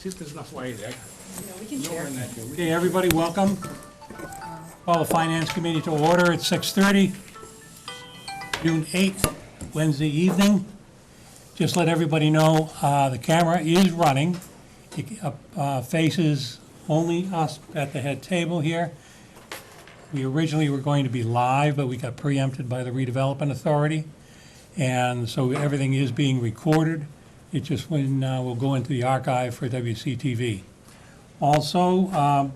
See if there's enough light there. No, we can share. Okay, everybody, welcome. Call the Finance Committee to order at 6:30, June 8th, Wednesday evening. Just let everybody know, the camera is running. It faces only us at the head table here. We originally were going to be live, but we got preempted by the Redevelopment Authority. And so everything is being recorded. It just will go into the archive for WCTV. Also,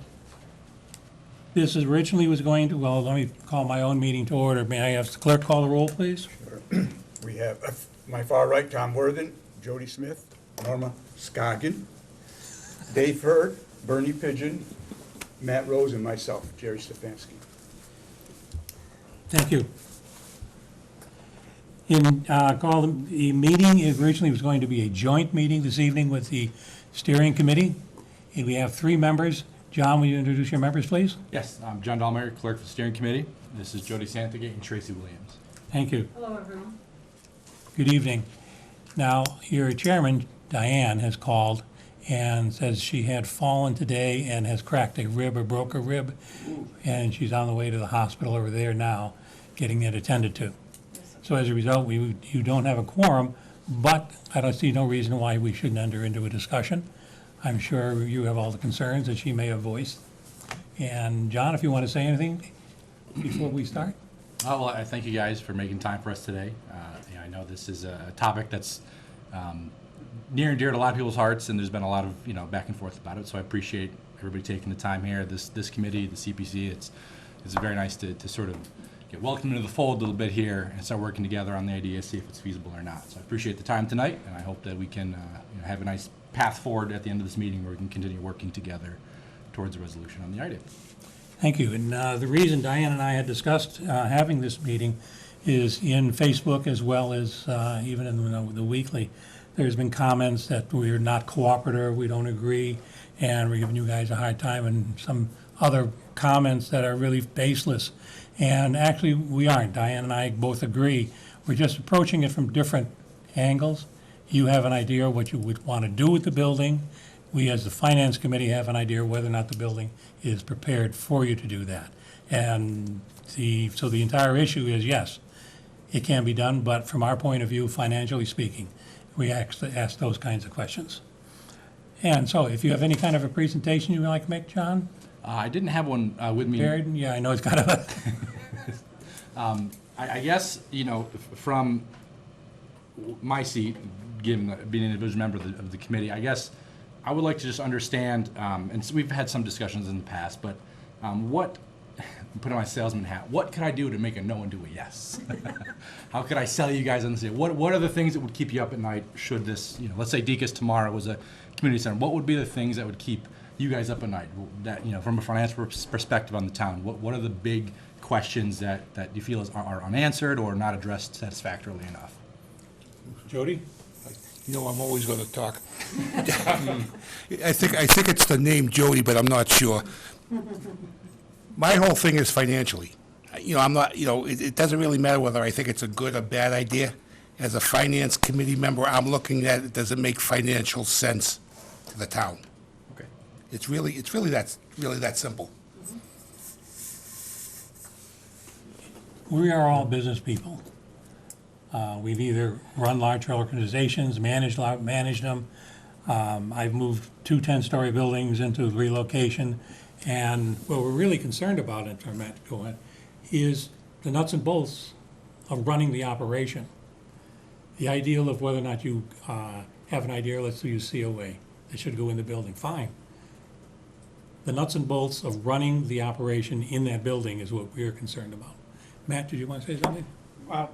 this is originally was going to, well, let me call my own meeting to order. May I have the clerk call the roll, please? Sure. We have, my far right, Tom Worthen, Jody Smith, Norma Scoggin, Dave Hurd, Bernie Pigeon, Matt Rose, and myself, Jerry Stefanski. Thank you. The meeting originally was going to be a joint meeting this evening with the steering committee. And we have three members. John, will you introduce your members, please? Yes, I'm John Dahlmeyer, clerk for the steering committee. This is Jody Santagate and Tracy Williams. Thank you. Hello, everyone. Good evening. Now, your chairman, Diane, has called and says she had fallen today and has cracked a rib or broke a rib. And she's on the way to the hospital over there now, getting it attended to. So as a result, you don't have a quorum, but I don't see no reason why we shouldn't enter into a discussion. I'm sure you have all the concerns that she may have voiced. And John, if you want to say anything before we start? Well, I thank you guys for making time for us today. I know this is a topic that's near and dear to a lot of people's hearts, and there's been a lot of back and forth about it. So I appreciate everybody taking the time here. This committee, the CPC, it's very nice to sort of get welcomed into the fold a little bit here and start working together on the idea, see if it's feasible or not. So I appreciate the time tonight, and I hope that we can have a nice path forward at the end of this meeting where we can continue working together towards a resolution on the idea. Thank you. And the reason Diane and I had discussed having this meeting is in Facebook as well as even in the weekly. There's been comments that we're not cooperative, we don't agree, and we're giving you guys a hard time, and some other comments that are really baseless. And actually, we aren't. Diane and I both agree. We're just approaching it from different angles. You have an idea what you would want to do with the building. We, as the Finance Committee, have an idea whether or not the building is prepared for you to do that. And so the entire issue is, yes, it can be done, but from our point of view, financially speaking, we ask those kinds of questions. And so if you have any kind of a presentation you would like to make, John? I didn't have one with me. Prepared? Yeah, I know it's kind of a... I guess, from my seat, given being an individual member of the committee, I guess I would like to just understand, and so we've had some discussions in the past, but what, put on my salesman hat, what could I do to make a no into a yes? How could I sell you guys on this? What are the things that would keep you up at night should this, let's say Deacon's tomorrow was a community center, what would be the things that would keep you guys up at night, that, from a financial perspective on the town? What are the big questions that you feel are unanswered or not addressed satisfactorily enough? Jody? I'm always going to talk. I think it's the name Jody, but I'm not sure. My whole thing is financially. I'm not, it doesn't really matter whether I think it's a good or bad idea. As a finance committee member, I'm looking at it, does it make financial sense to the town? Okay. It's really that simple. We are all business people. We've either run large organizations, managed them. I've moved 2 10-story buildings into relocation. And what we're really concerned about, and for Matt to go ahead, is the nuts and bolts of running the operation. The ideal of whether or not you have an idea, let's use COA, that should go in the building, fine. The nuts and bolts of running the operation in that building is what we're concerned about. Matt, did you want to say something? Well,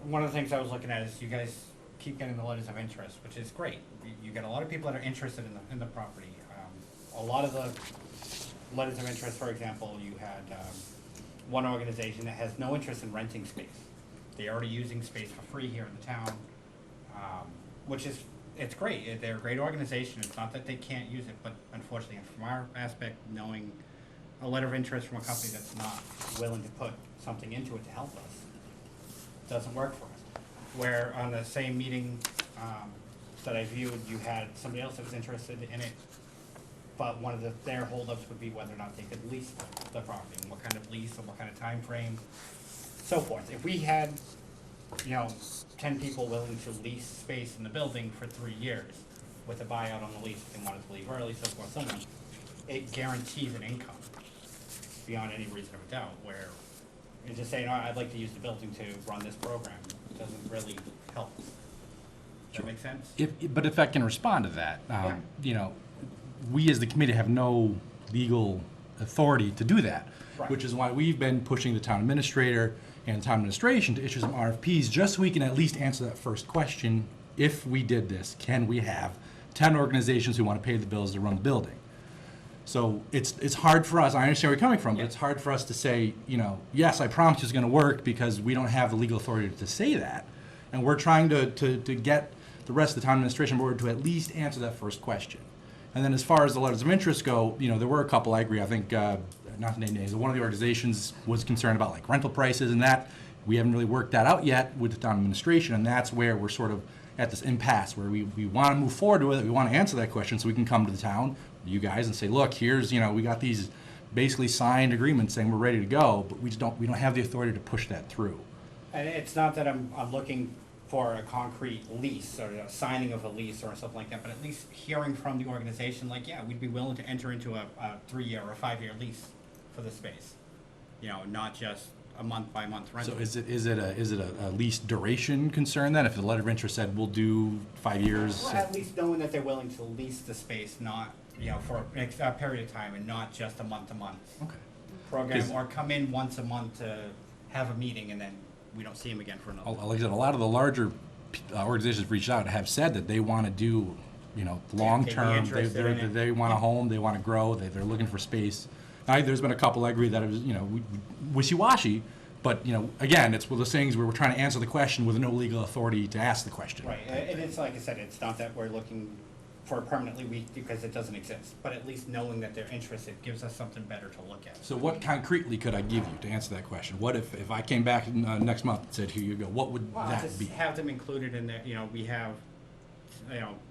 one of the things I was looking at is you guys keep getting the letters of interest, which is great. You get a lot of people that are interested in the property. A lot of the letters of interest, for example, you had one organization that has no interest in renting space. They're already using space for free here in the town, it's great. They're a great organization. It's not that they can't use it, but unfortunately, from our aspect, knowing a letter of interest from a company that's not willing to put something into it to help us doesn't work for us. Where on the same meeting that I viewed, you had somebody else that was interested in it, but one of their holdups would be whether or not they could lease the property, and what kind of lease, and what kind of time frame, so forth. If we had, 10 people willing to lease space in the building for 3 years with a buyout on the lease if they wanted to leave early, so forth, so on, it guarantees an income beyond any reason of doubt, where you just saying, I'd like to use the building to run this program, doesn't really help. Does that make sense? But if I can respond to that, we as the committee have no legal authority to do that, Right. which is why we've been pushing the town administrator and town administration to issue some RFPs, just so we can at least answer that first question. If we did this, can we have 10 organizations who want to pay the bills to run the building? So it's hard for us, I understand where you're coming from, but it's hard for us to say, yes, I promise you it's going to work, because we don't have the legal authority to say that. And we're trying to get the rest of the town administration board to at least answer that first question. And then as far as the letters of interest go, there were a couple, I agree, I think, not to name names, one of the organizations was concerned about like rental prices and that. We haven't really worked that out yet with the town administration, and that's where we're sort of at this impasse where we want to move forward with it, we want to answer that question so we can come to the town, you guys, and say, look, here's, we got these basically signed agreements saying we're ready to go, but we don't have the authority to push that through. And it's not that I'm looking for a concrete lease or a signing of a lease or something like that, but at least hearing from the organization, like, yeah, we'd be willing to enter into a 3-year or a 5-year lease for the space. Not just a month-by-month rental. So is it a lease duration concern then? If the letter of interest said we'll do 5 years? Well, at least knowing that they're willing to lease the space, not, for a period of time and not just a month-to-month Okay. program, 'Cause- or come in once a month to have a meeting and then we don't see them again for another. Like I said, a lot of the larger organizations reached out and have said that they want to do, long-term, interested in it. they want a home, they want to grow, they're looking for space. There's been a couple, I agree, that it was, wishy-washy, but, again, it's one of those things where we're trying to answer the question with no legal authority to ask the question. Right, and it's like I said, it's not that we're looking for a permanently weak because it doesn't exist, but at least knowing that they're interested gives us something better to look at. So what concretely could I give you to answer that question? What if I came back next month and said, here you go, what would Well, that just be? have them included in there, we have,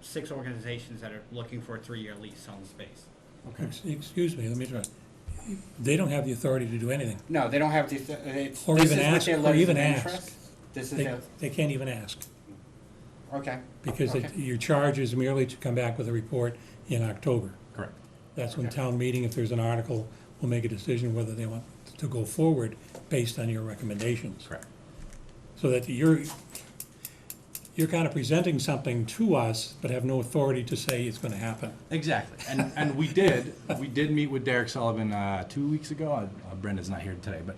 6 organizations that are looking for a 3-year lease on the space. Excuse me, let me try. They don't have the authority to do anything. No, they don't have to, it's, Or this even is what ask- their or letters even of ask. interest. This is They, their, they can't even ask, okay. because Okay. your charge is merely to come back with a report in October. Correct. That's when Okay. town meeting, if there's an article, will make a decision whether they want to go forward based on your recommendations. Correct. So that you're kind of presenting something to us, but have no authority to say it's gonna happen. Exactly, and we did meet with Derek Sullivan 2 weeks ago. Brenda's not here today, but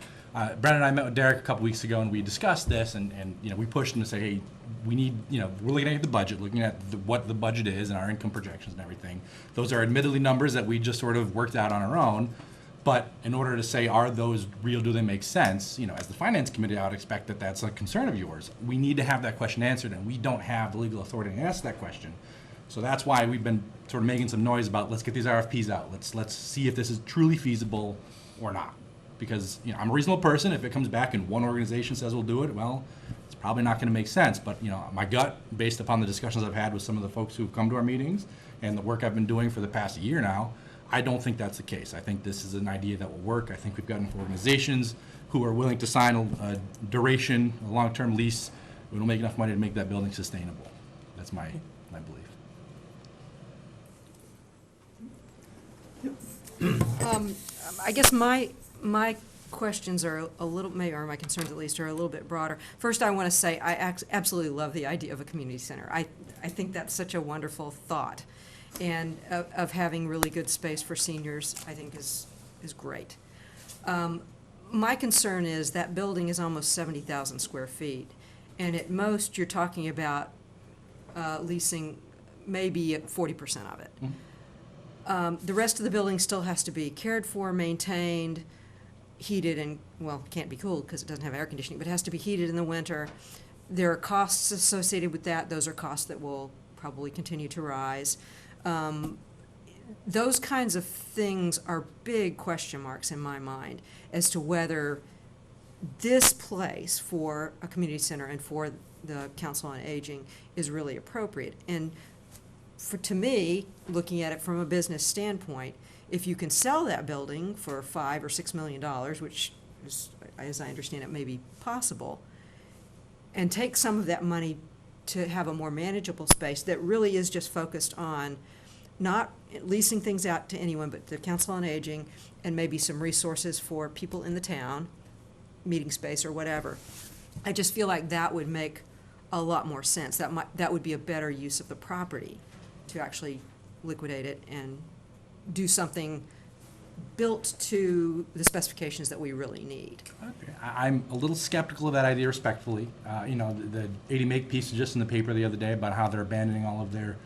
Brenda and I met with Derek a couple weeks ago, and we discussed this, and we pushed him to say, hey, we need, we're looking at the budget, looking at what the budget is and our income projections and everything. Those are admittedly numbers that we just sort of worked out on our own. But in order to say, are those real, do they make sense, as the finance committee, I would expect that that's a concern of yours. We need to have that question answered, and we don't have the legal authority to answer that question. So that's why we've been sort of making some noise about, let's get these RFPs out. Let's see if this is truly feasible or not. Because, I'm a reasonable person. If it comes back and one organization says we'll do it, well, it's probably not going to make sense. But, my gut, based upon the discussions I've had with some of the folks who've come to our meetings and the work I've been doing for the past year now, I don't think that's the case. I think this is an idea that will work. I think we've got enough organizations who are willing to sign a duration, a long-term lease. It'll make enough money to make that building sustainable. That's my belief. I guess my questions are a little, maybe, or my concerns at least, are a little bit broader. First, I want to say I absolutely love the idea of a community center. I think that's such a wonderful thought. And of having really good space for seniors, I think is great. My concern is that building is almost 70,000 square feet. And at most, you're talking about leasing maybe 40% of it. The rest of the building still has to be cared for, maintained, heated, and, well, can't be cooled because it doesn't have air conditioning, but it has to be heated in the winter. There are costs associated with that. Those are costs that will probably continue to rise. Those kinds of things are big question marks in my mind as to whether this place for a community center and for the Council on Aging is really appropriate. And to me, looking at it from a business standpoint, if you can sell that building for $5 or $6 million, which is, as I understand it, may be possible, and take some of that money to have a more manageable space that really is just focused on not leasing things out to anyone but the Council on Aging, and maybe some resources for people in the town, meeting space or whatever. I just feel like that would make a lot more sense. That would be a better use of the property, to actually liquidate it and do something built to the specifications that we really need. Okay. I'm a little skeptical of that idea, respectfully. You know, the 80 Make piece just in the paper the other day about how they're abandoning all of their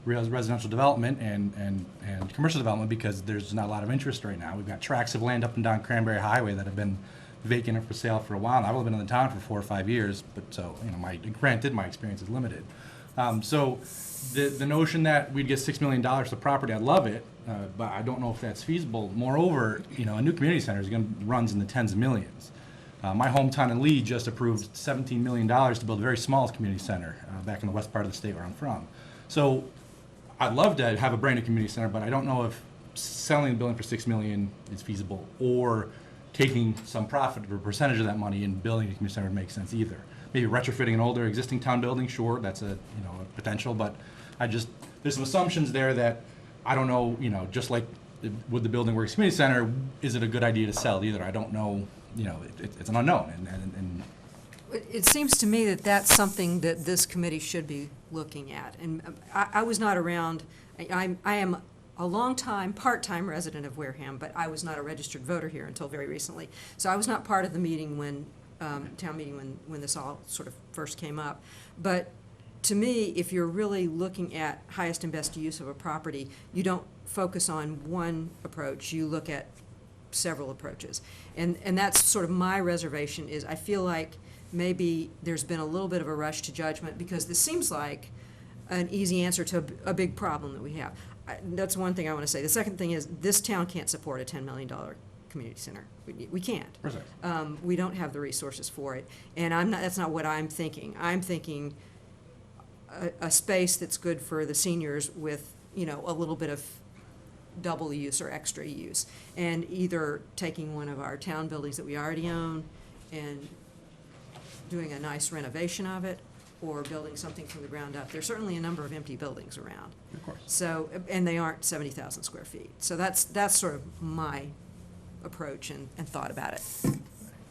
residential development and commercial development because there's not a lot of interest right now. We've got tracts of land up and down Cranberry Highway that have been vacant and for sale for a while. I've only been in the town for 4 or 5 years, but so, you know, granted, my experience is limited. So the notion that we'd get $6 million for the property, I love it, but I don't know if that's feasible. Moreover, you know, a new community center runs in the tens of millions. My hometown in Lee just approved $17 million to build a very small community center back in the west part of the state where I'm from. So I'd love to have a brand new community center, but I don't know if selling the building for $6 million is feasible, or taking some profit or percentage of that money and building a community center would make sense either. Maybe retrofitting an older existing town building, sure, that's a potential, but there's some assumptions there that I don't know, just like with the Building Works Community Center, is it a good idea to sell either? I don't know, it's an unknown, and It seems to me that that's something that this committee should be looking at. And I was not around, I am a long-time, part-time resident of Wareham, but I was not a registered voter here until very recently. So I was not part of the meeting town meeting when this all sort of first came up. But to me, if you're really looking at highest and best use of a property, you don't focus on one approach, you look at several approaches. And that's sort of my reservation, is I feel like maybe there's been a little bit of a rush to judgment, because this seems like an easy answer to a big problem that we have. That's one thing I want to say. The second thing is, this town can't support a $10 million community center. We can't. We don't have the resources for it. And that's not what I'm thinking. I'm thinking a space that's good for the seniors with, a little bit of double use or extra use. And either taking one of our town buildings that we already own and doing a nice renovation of it, or building something from the ground up. There's certainly a number of empty buildings around. of course. So, and they aren't 70,000 square feet. So that's sort of my approach and thought about it.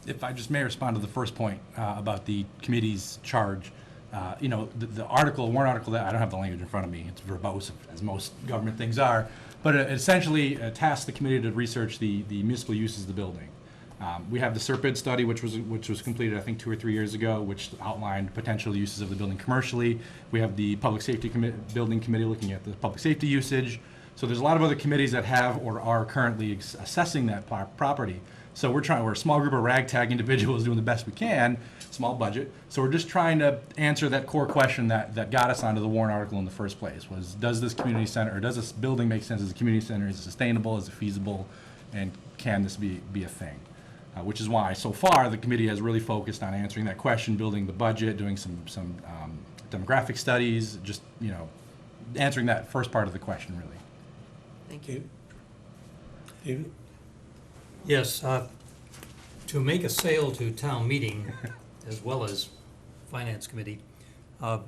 If I just may respond to the first point about the committee's charge, the article, warrant article, that I don't have the language in front of me, it's verbose, as most government things are, but it essentially tasks the committee to research the municipal uses of the building. We have the SERPID study, which was completed, I think, 2 or 3 years ago, which outlined potential uses of the building commercially. We have the Public Safety Building Committee looking at the public safety usage. So there's a lot of other committees that have or are currently assessing that property. So we're a small group of ragtag individuals doing the best we can, small budget. So we're just trying to answer that core question that got us onto the warrant article in the first place, was does this community center, or does this building make sense as a community center? Is it sustainable? Is it feasible? And can this be a thing? Which is why, so far, the committee has really focused on answering that question, building the budget, doing some demographic studies, just, answering that first part of the question, really. Thank you. David? Yes, to make a sale to town meeting, as well as finance committee, I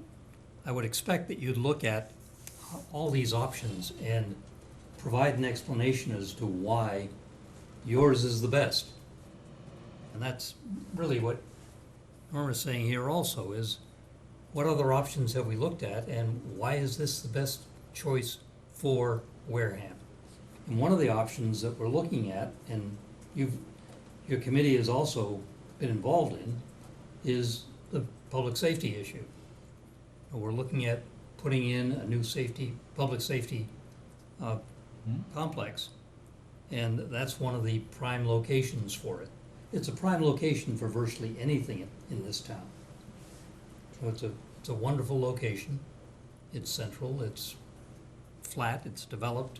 would expect that you'd look at all these options and provide an explanation as to why yours is the best. And that's really what Norma's saying here also, is what other options have we looked at, and why is this the best choice for Wareham? And one of the options that we're looking at, and your committee has also been involved in, is the public safety issue. We're looking at putting in a new public safety complex, and that's one of the prime locations for it. It's a prime location for virtually anything in this town. So it's a wonderful location. It's central, it's flat, it's developed.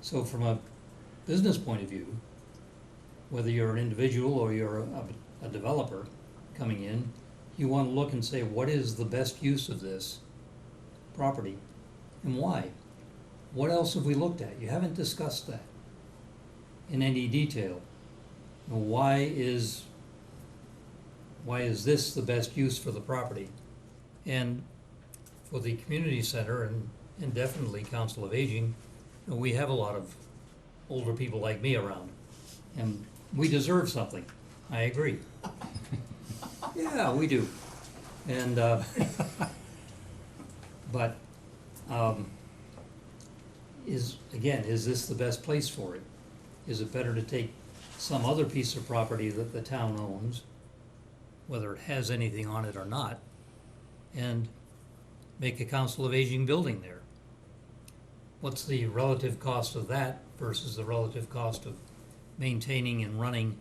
So from a business point of view, whether you're an individual or you're a developer coming in, you want to look and say, what is the best use of this property and why? What else have we looked at? You haven't discussed that in any detail. Why is this the best use for the property? And for the community center and definitely Council of Aging, we have a lot of older people like me around, and we deserve something. I agree. Yeah, we do. And, but, is this the best place for it? Is it better to take some other piece of property that the town owns, whether it has anything on it or not, and make a Council of Aging building there? What's the relative cost of that versus the relative cost of maintaining and running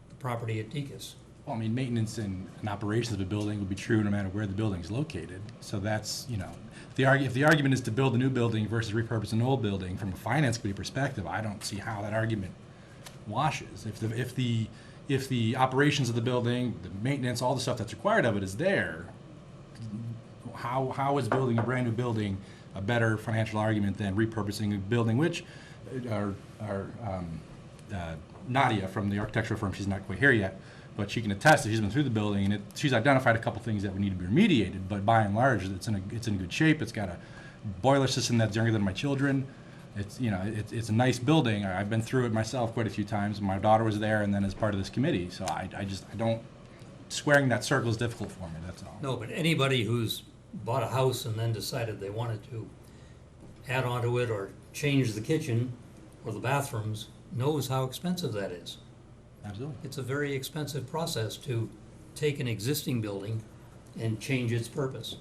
the property at Deacon's? Well, I mean, maintenance and operations of a building would be true no matter where the building's located. So that's, you know, if the argument is to build a new building versus repurpose an old building, from a finance committee perspective, I don't see how that argument washes. If the operations of the building, the maintenance, all the stuff that's required of it is there, how is building a brand new building a better financial argument than repurposing a building, which Nadia from the architectural firm, she's not quite here yet, but she can attest that she's been through the building and she's identified a couple things that would need to be remediated, but by and large, it's in good shape. It's got a boiler system that's younger than my children. It's a nice building. I've been through it myself quite a few times. My daughter was there and then as part of this committee, so I don't, squaring that circle is difficult for me, that's all. No, but anybody who's bought a house and then decided they wanted to add onto it or change the kitchen or the bathrooms knows how expensive that is. Absolutely. It's a very expensive process to take an existing building and change its purpose.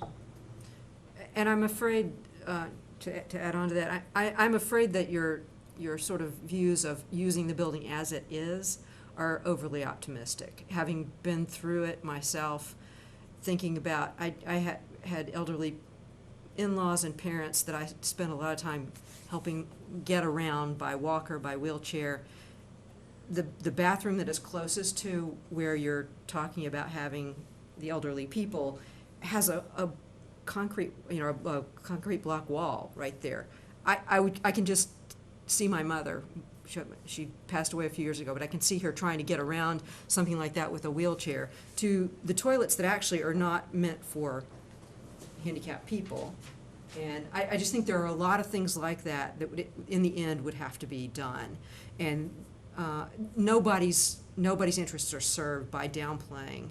And I'm afraid, to add on to that, I'm afraid that your sort of views of using the building as it is are overly optimistic. Having been through it myself, thinking about, I had elderly in-laws and parents that I spent a lot of time helping get around by walker, by wheelchair. The bathroom that is closest to where you're talking about having the elderly people has a concrete, a concrete block wall right there. I can just see my mother. She passed away a few years ago, but I can see her trying to get around something like that with a wheelchair to the toilets that actually are not meant for handicapped people. And I just think there are a lot of things like that that would, in the end, would have to be done. And nobody's interests are served by downplaying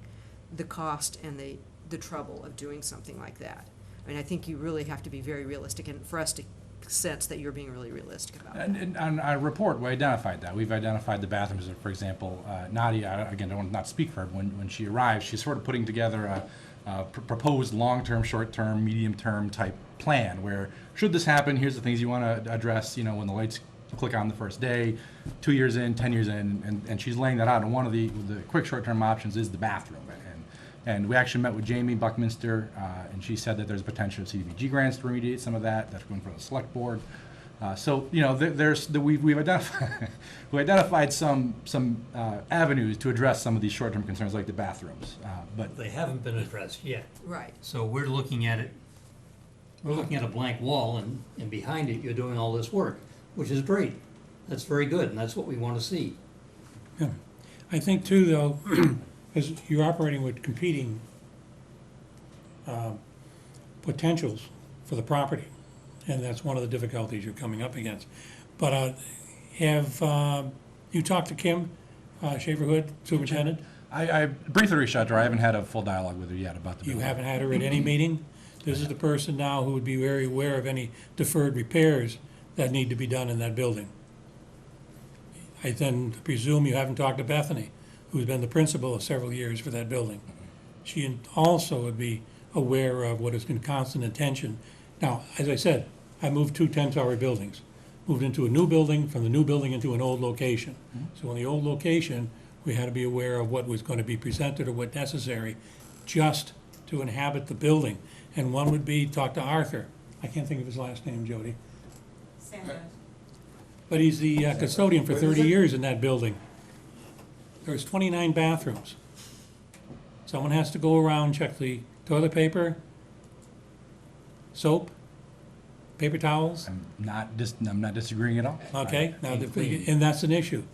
the cost and the trouble of doing something like that. I mean, I think you really have to be very realistic, and for us to sense that you're being really realistic about it. And on our report, we identified that. We've identified the bathrooms, for example, Nadia, again, I want to not speak for her, when she arrived, she's sort of putting together a proposed long-term, short-term, medium-term type plan where, should this happen, here's the things you want to address, when the lights click on the first day, 2 years in, 10 years in, and she's laying that out. And one of the quick short-term options is the bathroom. And we actually met with Jamie Buckminster, and she said that there's potential of CDBG grants to remediate some of that. That's going for the select board. We've identified we identified some avenues to address some of these short-term concerns like the bathrooms, but They haven't been addressed yet. Right. So we're looking at it, we're looking at a blank wall, and behind it, you're doing all this work, which is great. That's very good, and that's what we want to see. Yeah. I think too, though, because you're operating with competing potentials for the property, and that's one of the difficulties you're coming up against. But have you talked to Kim Shaverhood, superintendent? I briefly reached out to her. I haven't had a full dialogue with her yet about the You building. haven't had her at any meeting? This is the person now who would be very aware of any deferred repairs that need to be done in that building. I then presume you haven't talked to Bethany, who's been the principal of several years for that building. She also would be aware of what has been constant attention. Now, as I said, I moved 2 10-story buildings, moved into a new building, from the new building into an old location. So in the old location, we had to be aware of what was going to be presented or what necessary just to inhabit the building. And one would be talk to Arthur. I can't think of his last name, Jody. But he's the custodian for 30 years in that building. There's 29 bathrooms. Someone has to go around, check the toilet paper, soap, paper towels, I'm not disagreeing at all. okay? Now, And clean. and that's an issue.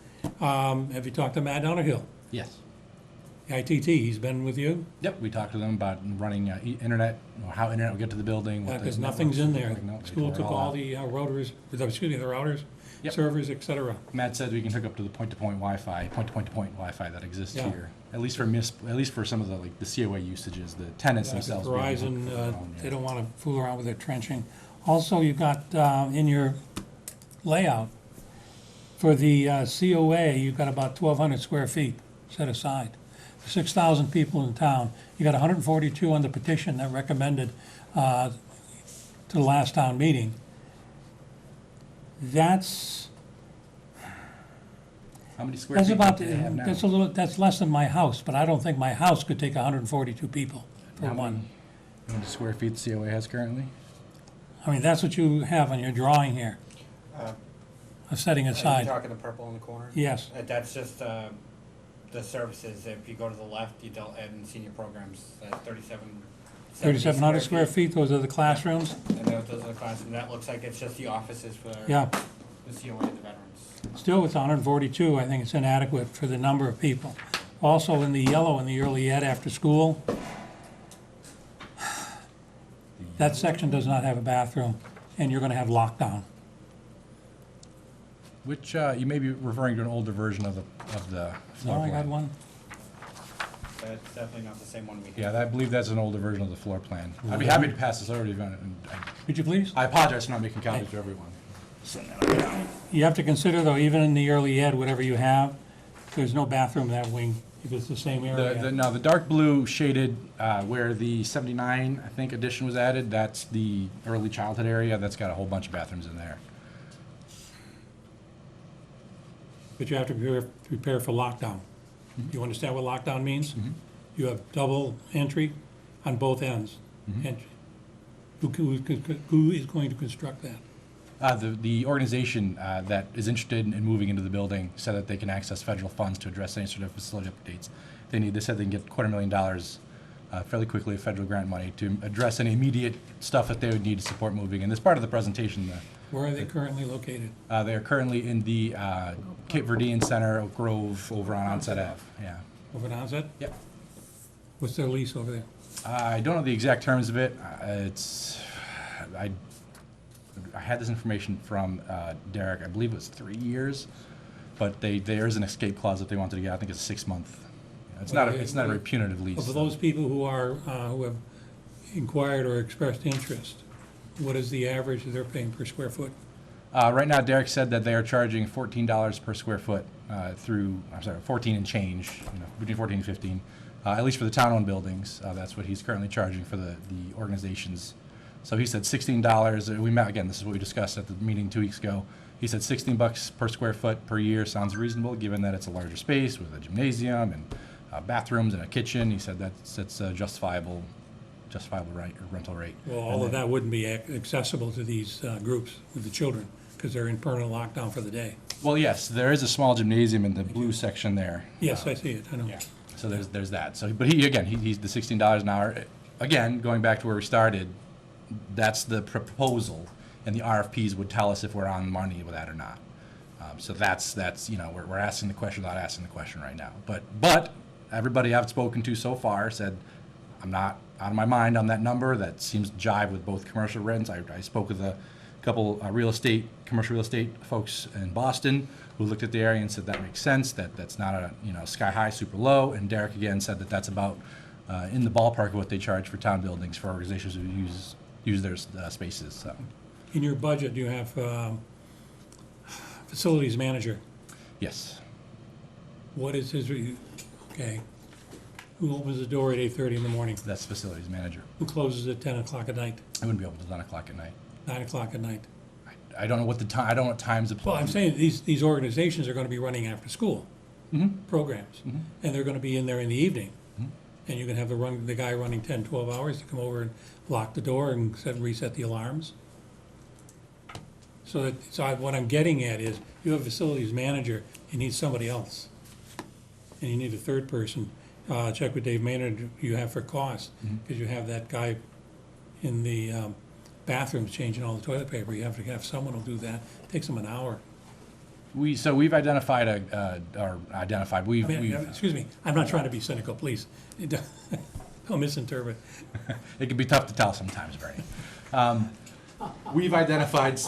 Have you talked to Matt Donahill? Yes. ITT, he's been with you? Yep, we talked to them about running internet, or how internet would get to the building. what the Because nothing's in there. networks would look like. No, they School tore it took all out. the routers, the routers, Yep. servers, et cetera. Matt said we can hook up to the point-to-point Wi-Fi, point-to-point-to-point Wi-Fi that exists Yeah. here. At least for some of the, like, the COA usages, the tenants themselves. being able to Verizon, hook their own, they yeah. don't want to fool around with their trenching. Also, you've got in your layout, for the COA, you've got about 1,200 square feet set aside. 6,000 people in town. You got 142 on the petition that recommended to the last town meeting. That's How many square feet about, do they have now? that's less than my house, but I don't think my house could take 142 people for How one. many square feet the COA has currently? I mean, that's what you have on your drawing here, Uh, of setting Are you aside. talking the purple in the corner? Yes, That's just the services. If you go to the left, you don't add in senior programs. 3,700 square feet, those are the classrooms? And those are the classrooms. That looks like it's just the offices for Yeah, the COA and the veterans. still it's 142, I think it's inadequate for the number of people. Also in the yellow, in the early ed after school, that section does not have a bathroom, and you're gonna have lockdown. Which, you may be referring to an older version of the No, floor I got plan. one. That's definitely not the same one we have. Yeah, I believe that's an older version of the floor plan. I'd be happy to pass this over to you. Could you please? I apologize for not making copies for everyone. You have to consider, though, even in the early ed, whatever you have, there's no bathroom in that wing, if it's the same area. No, the dark blue shaded, where the 79, I think, addition was added, that's the early childhood area. That's got a whole bunch of bathrooms in there. But you have to prepare for lockdown. You understand what lockdown means? You have double entry on both ends. Entry. Who is going to construct that? The organization that is interested in moving into the building said that they can access federal funds to address any sort of facility updates. They said they can get $250,000 fairly quickly of federal grant money to address any immediate stuff that they would need to support moving. And as part of the presentation, Where are they currently located? they are currently in the Cape Verdean Center, Oak Grove, over on Onset Ave. Yeah. Over at Onset? Yep. What's their lease over there? I don't know the exact terms of it. I had this information from Derek. I believe it was 3 years, but there is an escape clause that they wanted to get. I think it's 6 month. It's not a very punitive lease. For those people who have inquired or expressed interest, what is the average that they're paying per square foot? Right now, Derek said that they are charging $14 per square foot 14 and change, between 14 and 15, at least for the town-owned buildings. That's what he's currently charging for the organizations. So he said $16. We met, again, this is what we discussed at the meeting 2 weeks ago. He said $16 per square foot per year sounds reasonable, given that it's a larger space with a gymnasium and bathrooms and a kitchen. He said that's a justifiable rental rate. Well, all of that wouldn't be accessible to these groups with the children, because they're in permanent lockdown for the day. Well, yes, there is a small gymnasium in the blue section there. Yes, I see it, I know. Yeah. So there's that. So, but he's the $16 an hour. Again, going back to where we started, that's the proposal, and the RFPs would tell us if we're on money with that or not. So that's we're asking the question without asking the question right now. But everybody I've spoken to so far said, I'm not out of my mind on that number. That seems to jive with both commercial rents. I spoke with a couple commercial real estate folks in Boston who looked at the area and said that makes sense. That's not a sky high, super low. And Derek again said that that's about in the ballpark of what they charge for town buildings for organizations who use their spaces. So. In your budget, you have facilities manager. Yes. What is his, okay. Who opens the door at 8:30 in the morning? That's facilities manager. Who closes at 10 o'clock at night, I wouldn't be able to 9 o'clock at night. 9 o'clock at night? I don't know what the time. I don't know what times. Well, I'm saying these organizations are gonna be running after-school programs, and they're gonna be in there in the evening. And you can have the guy running 10, 12 hours to come over and lock the door and reset the alarms. So what I'm getting at is, you have a facilities manager, you need somebody else. And you need a third person, check with Dave Maynard, you have for cost, because you have that guy in the bathrooms changing all the toilet paper. You have to have someone who'll do that. Takes them an hour. We've identified we've Excuse me, I'm not trying to be cynical, please. Don't misinterpret. it can be tough to tell sometimes, Bernie. We've identified,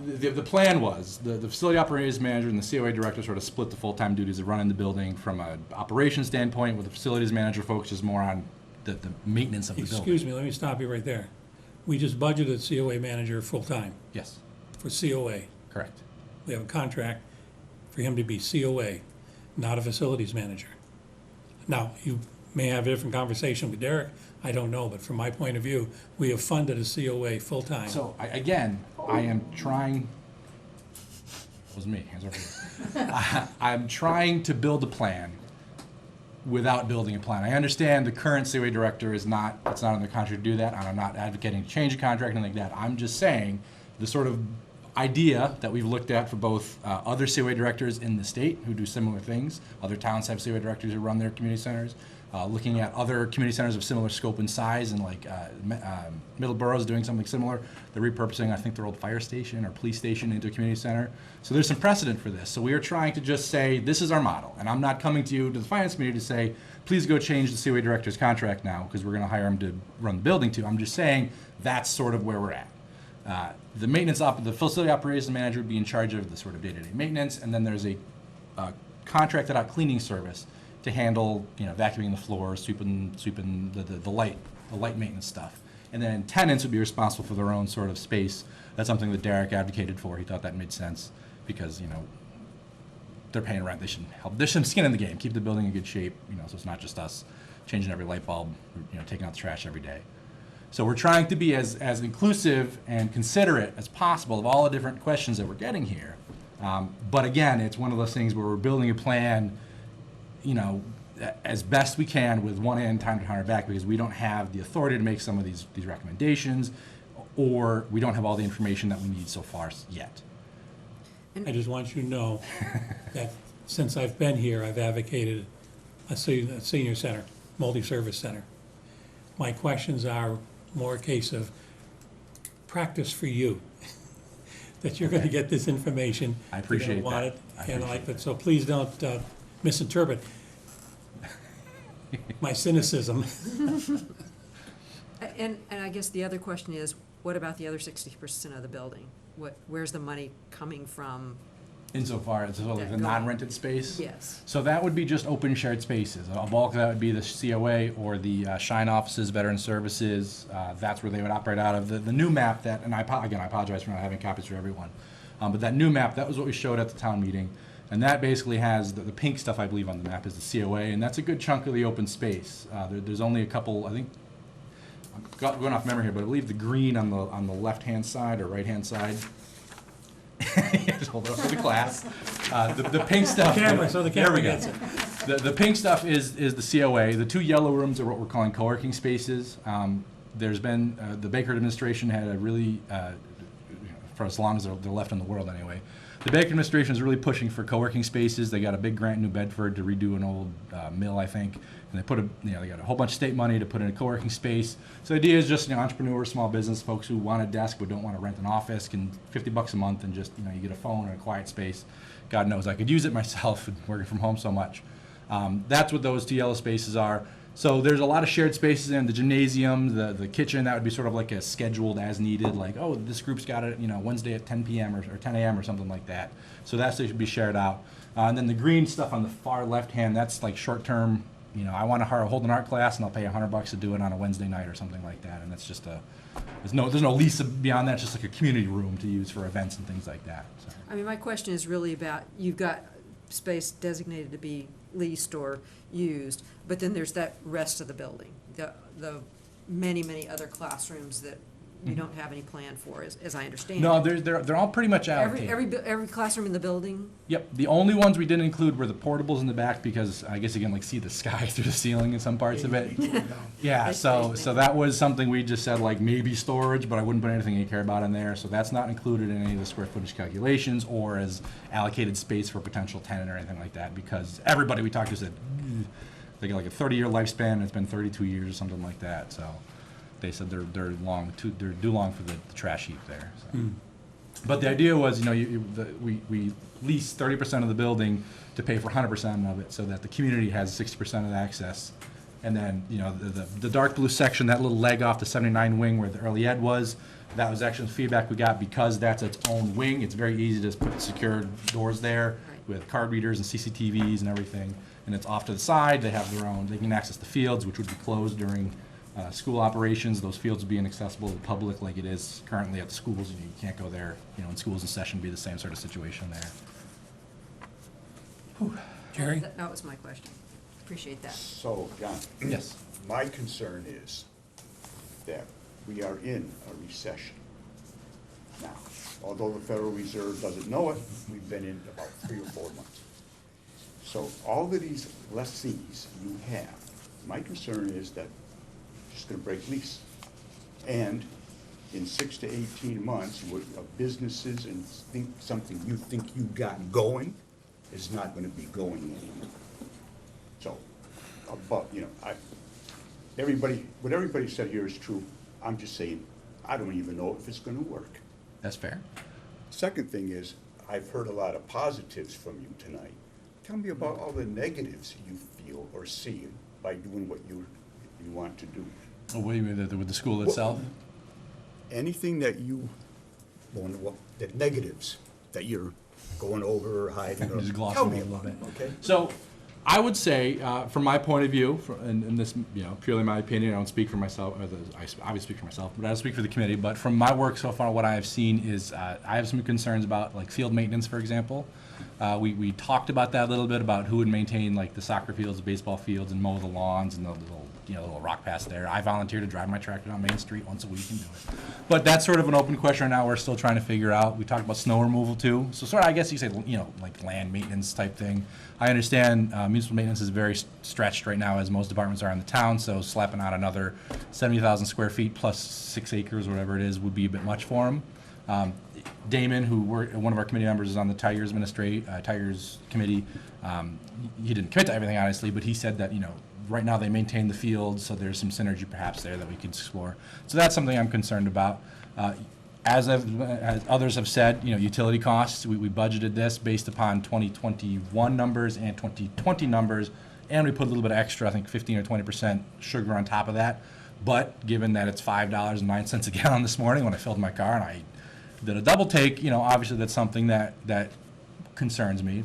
the plan was, the facility operations manager and the COA director sort of split the full-time duties of running the building from an operations standpoint, where the facilities manager focuses more on the maintenance of the building. Excuse me, let me stop you right there. We just budgeted COA manager full-time Yes, for COA. correct. We have a contract for him to be COA, not a facilities manager. Now, you may have a different conversation with Derek, I don't know, but from my point of view, we have funded a COA full-time. So, I am trying, that was me, hands over here. I'm trying to build a plan without building a plan. I understand the current COA director it's not in their contract to do that, and I'm not advocating to change the contract or anything like that. I'm just saying the sort of idea that we've looked at for both other COA directors in the state who do similar things. Other towns have COA directors who run their community centers. Looking at other community centers of similar scope and size, and like Middleborough is doing something similar. They're repurposing, I think, their old fire station or police station into a community center. So there's some precedent for this. So we are trying to just say, this is our model. And I'm not coming to you, to the finance committee, to say, please go change the COA director's contract now, because we're going to hire him to run the building too. I'm just saying that's sort of where we're at. The the facility operations manager would be in charge of the sort of day-to-day maintenance, and then there's a contracted out cleaning service to handle, vacuuming the floors, sweeping the light maintenance stuff. And then tenants would be responsible for their own sort of space. That's something that Derek advocated for. He thought that made sense because, they're paying rent. They should help. There's some skin in the game. Keep the building in good shape, so it's not just us changing every light bulb, taking out the trash every day. So we're trying to be as inclusive and considerate as possible of all the different questions that we're getting here. But again, it's one of those things where we're building a plan, as best we can with one hand tied behind our back, because we don't have the authority to make some of these recommendations, or we don't have all the information that we need so far yet. I just want you to know that since I've been here, I've advocated a senior center, multi-service center. My questions are more a case of practice for you, that you're going to get this information. I appreciate you're gonna that. want it, I and appreciate so please don't misinterpret my cynicism. And I guess the other question is, what about the other 60% of the building? Where's the money coming from? Insofar as the non-rented space? Yes. So that would be just open shared spaces. A bulk of that would be the COA or the Shine offices, Veteran Services. That's where they would operate out of. The new map that, and I apologize for not having copies for everyone, but that new map, that was what we showed at the town meeting. And that basically has, the pink stuff I believe on the map is the COA, and that's a good chunk of the open space. There's only a couple, I think, I'm going off memory here, but I believe the green on the left-hand side or right-hand side. Yes, hold on for the class. The pink stuff. So the camera There we gets go. it. The pink stuff is the COA. The two yellow rooms are what we're calling co-working spaces. There's been, the Baker administration had a really, for as long as they're left in the world anyway, the Baker administration is really pushing for co-working spaces. They got a big grant in New Bedford to redo an old mill, I think, and they put they got a whole bunch of state money to put in a co-working space. So the idea is just, entrepreneurs, small business folks who want a desk but don't want to rent an office can $50 a month and just, you get a phone and a quiet space. God knows I could use it myself working from home so much. That's what those two yellow spaces are. So there's a lot of shared spaces in the gymnasium, the kitchen. That would be sort of like a scheduled as needed, like, oh, this group's got it, Wednesday at 10 p.m. or 10 a.m. or something like that. So that should be shared out. And then the green stuff on the far left hand, that's like short term. I want to hold an art class and I'll pay $100 to do it on a Wednesday night or something like that. And that's just there's no lease beyond that. It's just like a community room to use for events and things like that. So. I mean, my question is really about, you've got space designated to be leased or used, but then there's that rest of the building, the many, many other classrooms that you don't have any plan for, as I understand. No, they're all pretty much Every, allocated. every classroom in the building? Yep, the only ones we didn't include were the portables in the back because I guess you can like see the sky through the ceiling in some parts of it. Yeah, That's so great. so that was something we just said like maybe storage, but I wouldn't put anything you care about in there. So that's not included in any of the square footage calculations or as allocated space for a potential tenant or anything like that because everybody we talked to said they got like a 30-year lifespan. And it's been 32 years or something like that. So they said they're too long for the trash heap there. So. But the idea was, we lease 30% of the building to pay for 100% of it, so that the community has 60% of the access. And then, the dark blue section, that little leg off the 79 wing where the early ed was, that was actually feedback we got because that's its own wing. It's very easy to just put secure doors there Right. with card readers and CCTVs and everything. And it's off to the side. They have their own. They can access the fields, which would be closed during school operations. Those fields would be inaccessible to the public like it is currently at the schools. You can't go there, in schools in session, be the same sort of situation there. Jerry? That was my question. Appreciate that. So, John, Yes. my concern is that we are in a recession now. Although the Federal Reserve doesn't know it, we've been in about 3 or 4 months. So all of these lessees you have, my concern is that you're just gonna break lease. And in 6 to 18 months, businesses and something you think you got going is not gonna be going anymore. So, but, what everybody said here is true. I'm just saying, I don't even know if it's gonna work. That's fair. Second thing is, I've heard a lot of positives from you tonight. Tell me about all the negatives you feel or see by doing what you want to do. Oh, what do you mean with the school itself? Anything that the negatives that you're going over or hiding, or Just gloss tell them me over a about little it, bit. okay? So, I would say, from my point of view, and this, purely my opinion, I don't speak for myself, I obviously speak for myself, but I don't speak for the committee, but from my work so far, what I have seen is, I have some concerns about, like, field maintenance, for example. We talked about that a little bit, about who would maintain, like, the soccer fields, the baseball fields, and mow the lawns, and the little rock paths there. I volunteer to drive my tractor down Main Street once a week and do it. But that's sort of an open question right now we're still trying to figure out. We talked about snow removal too. So sort of, I guess you could say, like land maintenance type thing. I understand municipal maintenance is very stretched right now, as most departments are in the town, so slapping out another 70,000 square feet plus 6 acres, or whatever it is, would be a bit much for them. Damon, one of our committee members, is on the Tigers committee. He didn't commit to everything, honestly, but he said that, right now they maintain the field, so there's some synergy perhaps there that we could explore. So that's something I'm concerned about. As others have said, utility costs, we budgeted this based upon 2021 numbers and 2020 numbers, and we put a little bit of extra, I think 15 or 20% sugar on top of that. But given that it's $5.09 a gallon this morning when I filled my car and I did a double take, obviously that's something that concerns me.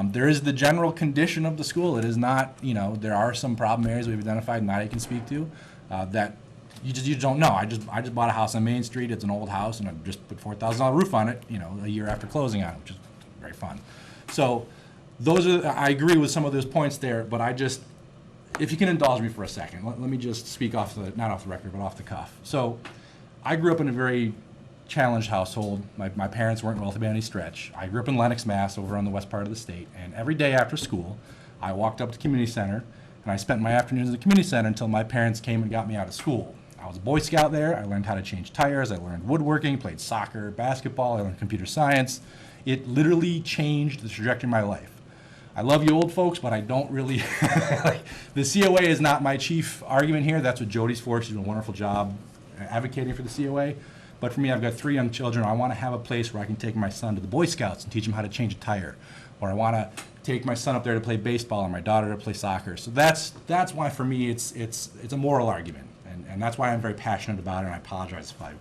There is the general condition of the school. It is not, there are some problem areas we've identified, Nadia can speak to, that you don't know. I just bought a house on Main Street. It's an old house, and I just put $4,000 roof on it, a year after closing on it, which is very fun. So I agree with some of those points there, but if you can indulge me for a second, let me just speak not off the record, but off the cuff. So I grew up in a very challenged household. My parents weren't wealthy by any stretch. I grew up in Lenox, Mass, over on the west part of the state, and every day after school, I walked up to community center, and I spent my afternoons in the community center until my parents came and got me out of school. I was a Boy Scout there. I learned how to change tires. I learned woodworking, played soccer, basketball. I learned computer science. It literally changed the trajectory of my life. I love you old folks, but I don't really, the COA is not my chief argument here. That's what Jody's for. She's doing a wonderful job advocating for the COA. But for me, I've got 3 young children. I want to have a place where I can take my son to the Boy Scouts and teach him how to change a tire. Or I want to take my son up there to play baseball and my daughter to play soccer. So that's why for me it's a moral argument. And that's why I'm very passionate about it, and I apologize if I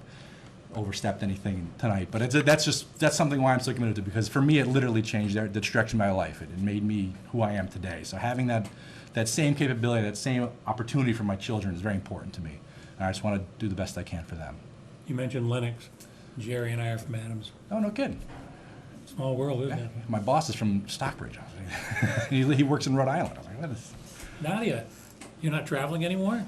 overstepped anything tonight. But that's something why I'm so committed to, because for me it literally changed the trajectory of my life. It made me who I am today. So having that same capability, that same opportunity for my children is very important to me. And I just want to do the best I can for them. You mentioned Lennox. Jerry and I are from Adams. Oh, no kidding. Small world, isn't it? My boss is from Stockbridge. He works in Rhode Island. I was like, what is... Nadia, you're not traveling anymore?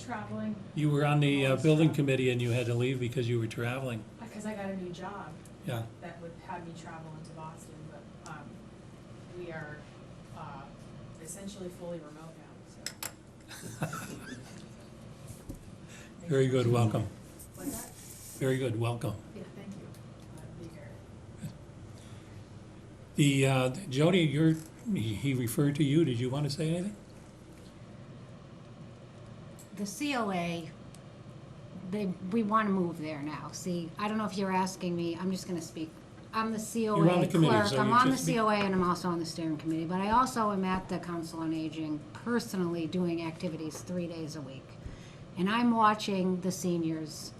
traveling You were on the building committee and you had to leave because you were traveling. because I got a new job Yeah. that would have me travel into Boston, but, we are, essentially fully remote now, so. Very good, welcome. What's that? Very good, welcome. Yeah, thank you. Be here. The, Jody, he referred to you. Did you want to say anything? The COA, we want to move there now. See, I don't know if you're asking me, I'm just going to speak. I'm the You're on COA the committee, clerk, so I'm you on the just be- COA, and I'm also on the steering committee, but I also am at the Council on Aging personally doing activities 3 days a week. And I'm watching the seniors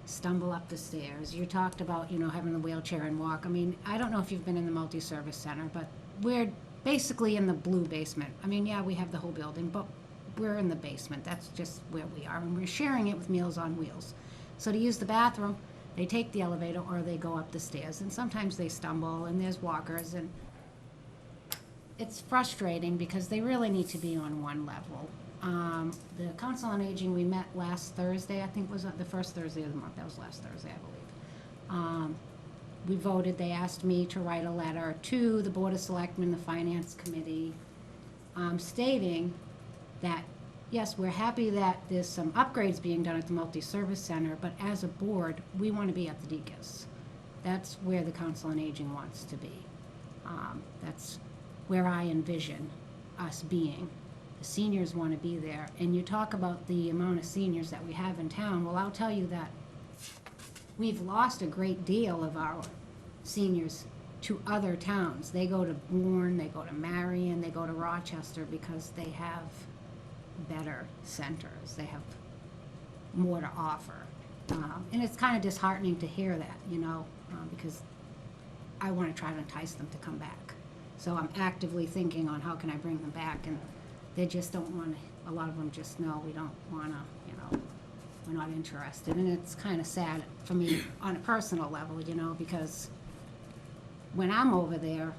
stumble up the stairs. You talked about, having the wheelchair and walk. I mean, I don't know if you've been in the multi-service center, but we're basically in the blue basement. I mean, yeah, we have the whole building, but we're in the basement. That's just where we are, and we're sharing it with Meals on Wheels. So to use the bathroom, they take the elevator or they go up the stairs, and sometimes they stumble, and there's walkers, and it's frustrating because they really need to be on one level. The Council on Aging, we met last Thursday, I think was the first Thursday of the month, that was last Thursday, I believe. We voted, they asked me to write a letter to the Board of Selectmen, the Finance Committee, stating that, yes, we're happy that there's some upgrades being done at the multi-service center, but as a board, we want to be at the DECIS. That's where the Council on Aging wants to be. That's where I envision us being. The seniors want to be there. And you talk about the amount of seniors that we have in town. Well, I'll tell you that we've lost a great deal of our seniors to other towns. They go to Bourne, they go to Marion, they go to Rochester because they have better centers. They have more to offer. And it's kind of disheartening to hear that, because I want to try to entice them to come back. So I'm actively thinking on how can I bring them back, and they just don't want to, a lot of them just know we don't want to, we're not interested. And it's kind of sad for me on a personal level, because when I'm over there,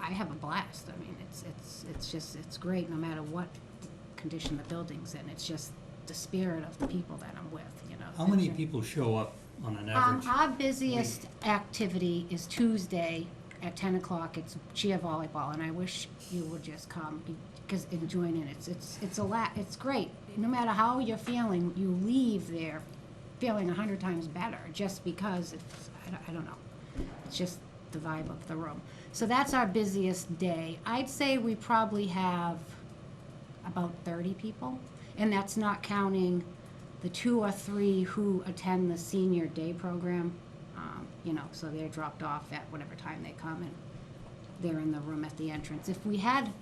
I have a blast. I mean, it's great no matter what condition the building's in. It's just the spirit of the people that I'm with, How many people show up on an average? Our busiest activity is Tuesday at 10 o'clock. It's cheer volleyball, and I wish you would just come and join in. It's great. No matter how you're feeling, you leave there feeling 100 times better just because I don't know. It's just the vibe of the room. So that's our busiest day. I'd say we probably have about 30 people, and that's not counting the 2 or 3 who attend the senior day program. So they're dropped off at whatever time they come, and they're in the room at the entrance. If we had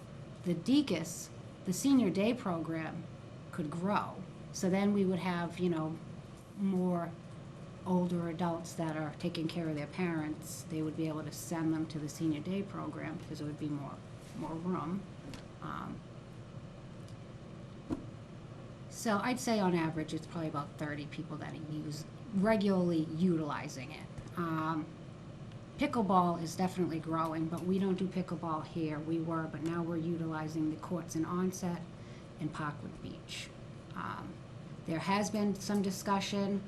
the DECIS, the senior day program could grow. So then we would have, more older adults that are taking care of their parents. They would be able to send them to the senior day program because it would be more room. So I'd say on average, it's probably about 30 people that are regularly utilizing it. Pickleball is definitely growing, but we don't do pickleball here. We were, but now we're utilizing the courts in Onset and Parkwood Beach. There has been some discussion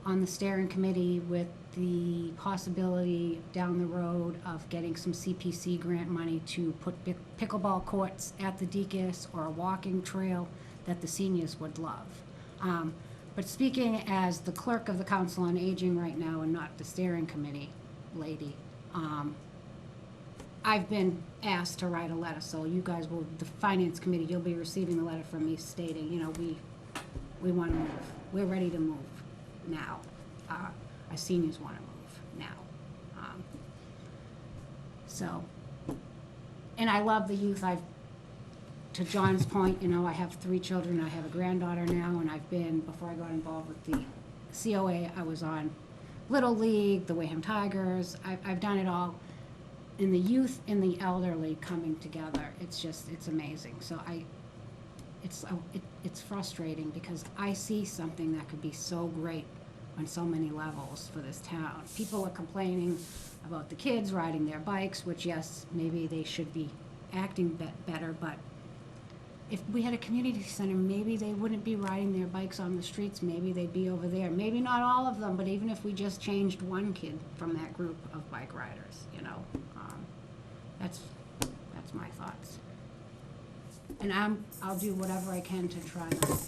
on the steering committee with the possibility down the road of getting some CPC grant money to put pickleball courts at the DECIS or a walking trail that the seniors would love. But speaking as the clerk of the Council on Aging right now and not the steering committee lady, I've been asked to write a letter, so you guys will, the finance committee, you'll be receiving a letter from me stating, we want to move. We're ready to move now. Our seniors want to move now. And I love the youth. To John's point, I have 3 children. I have a granddaughter now, and I've been, before I got involved with the COA, I was on Little League, the Wareham Tigers. I've done it all. And the youth and the elderly coming together, it's amazing. So it's frustrating because I see something that could be so great on so many levels for this town. People are complaining about the kids riding their bikes, which yes, maybe they should be acting better, but if we had a community center, maybe they wouldn't be riding their bikes on the streets, maybe they'd be over there. Maybe not all of them, but even if we just changed one kid from that group of bike riders, you know, that's my thoughts. And I'll do whatever I can to try to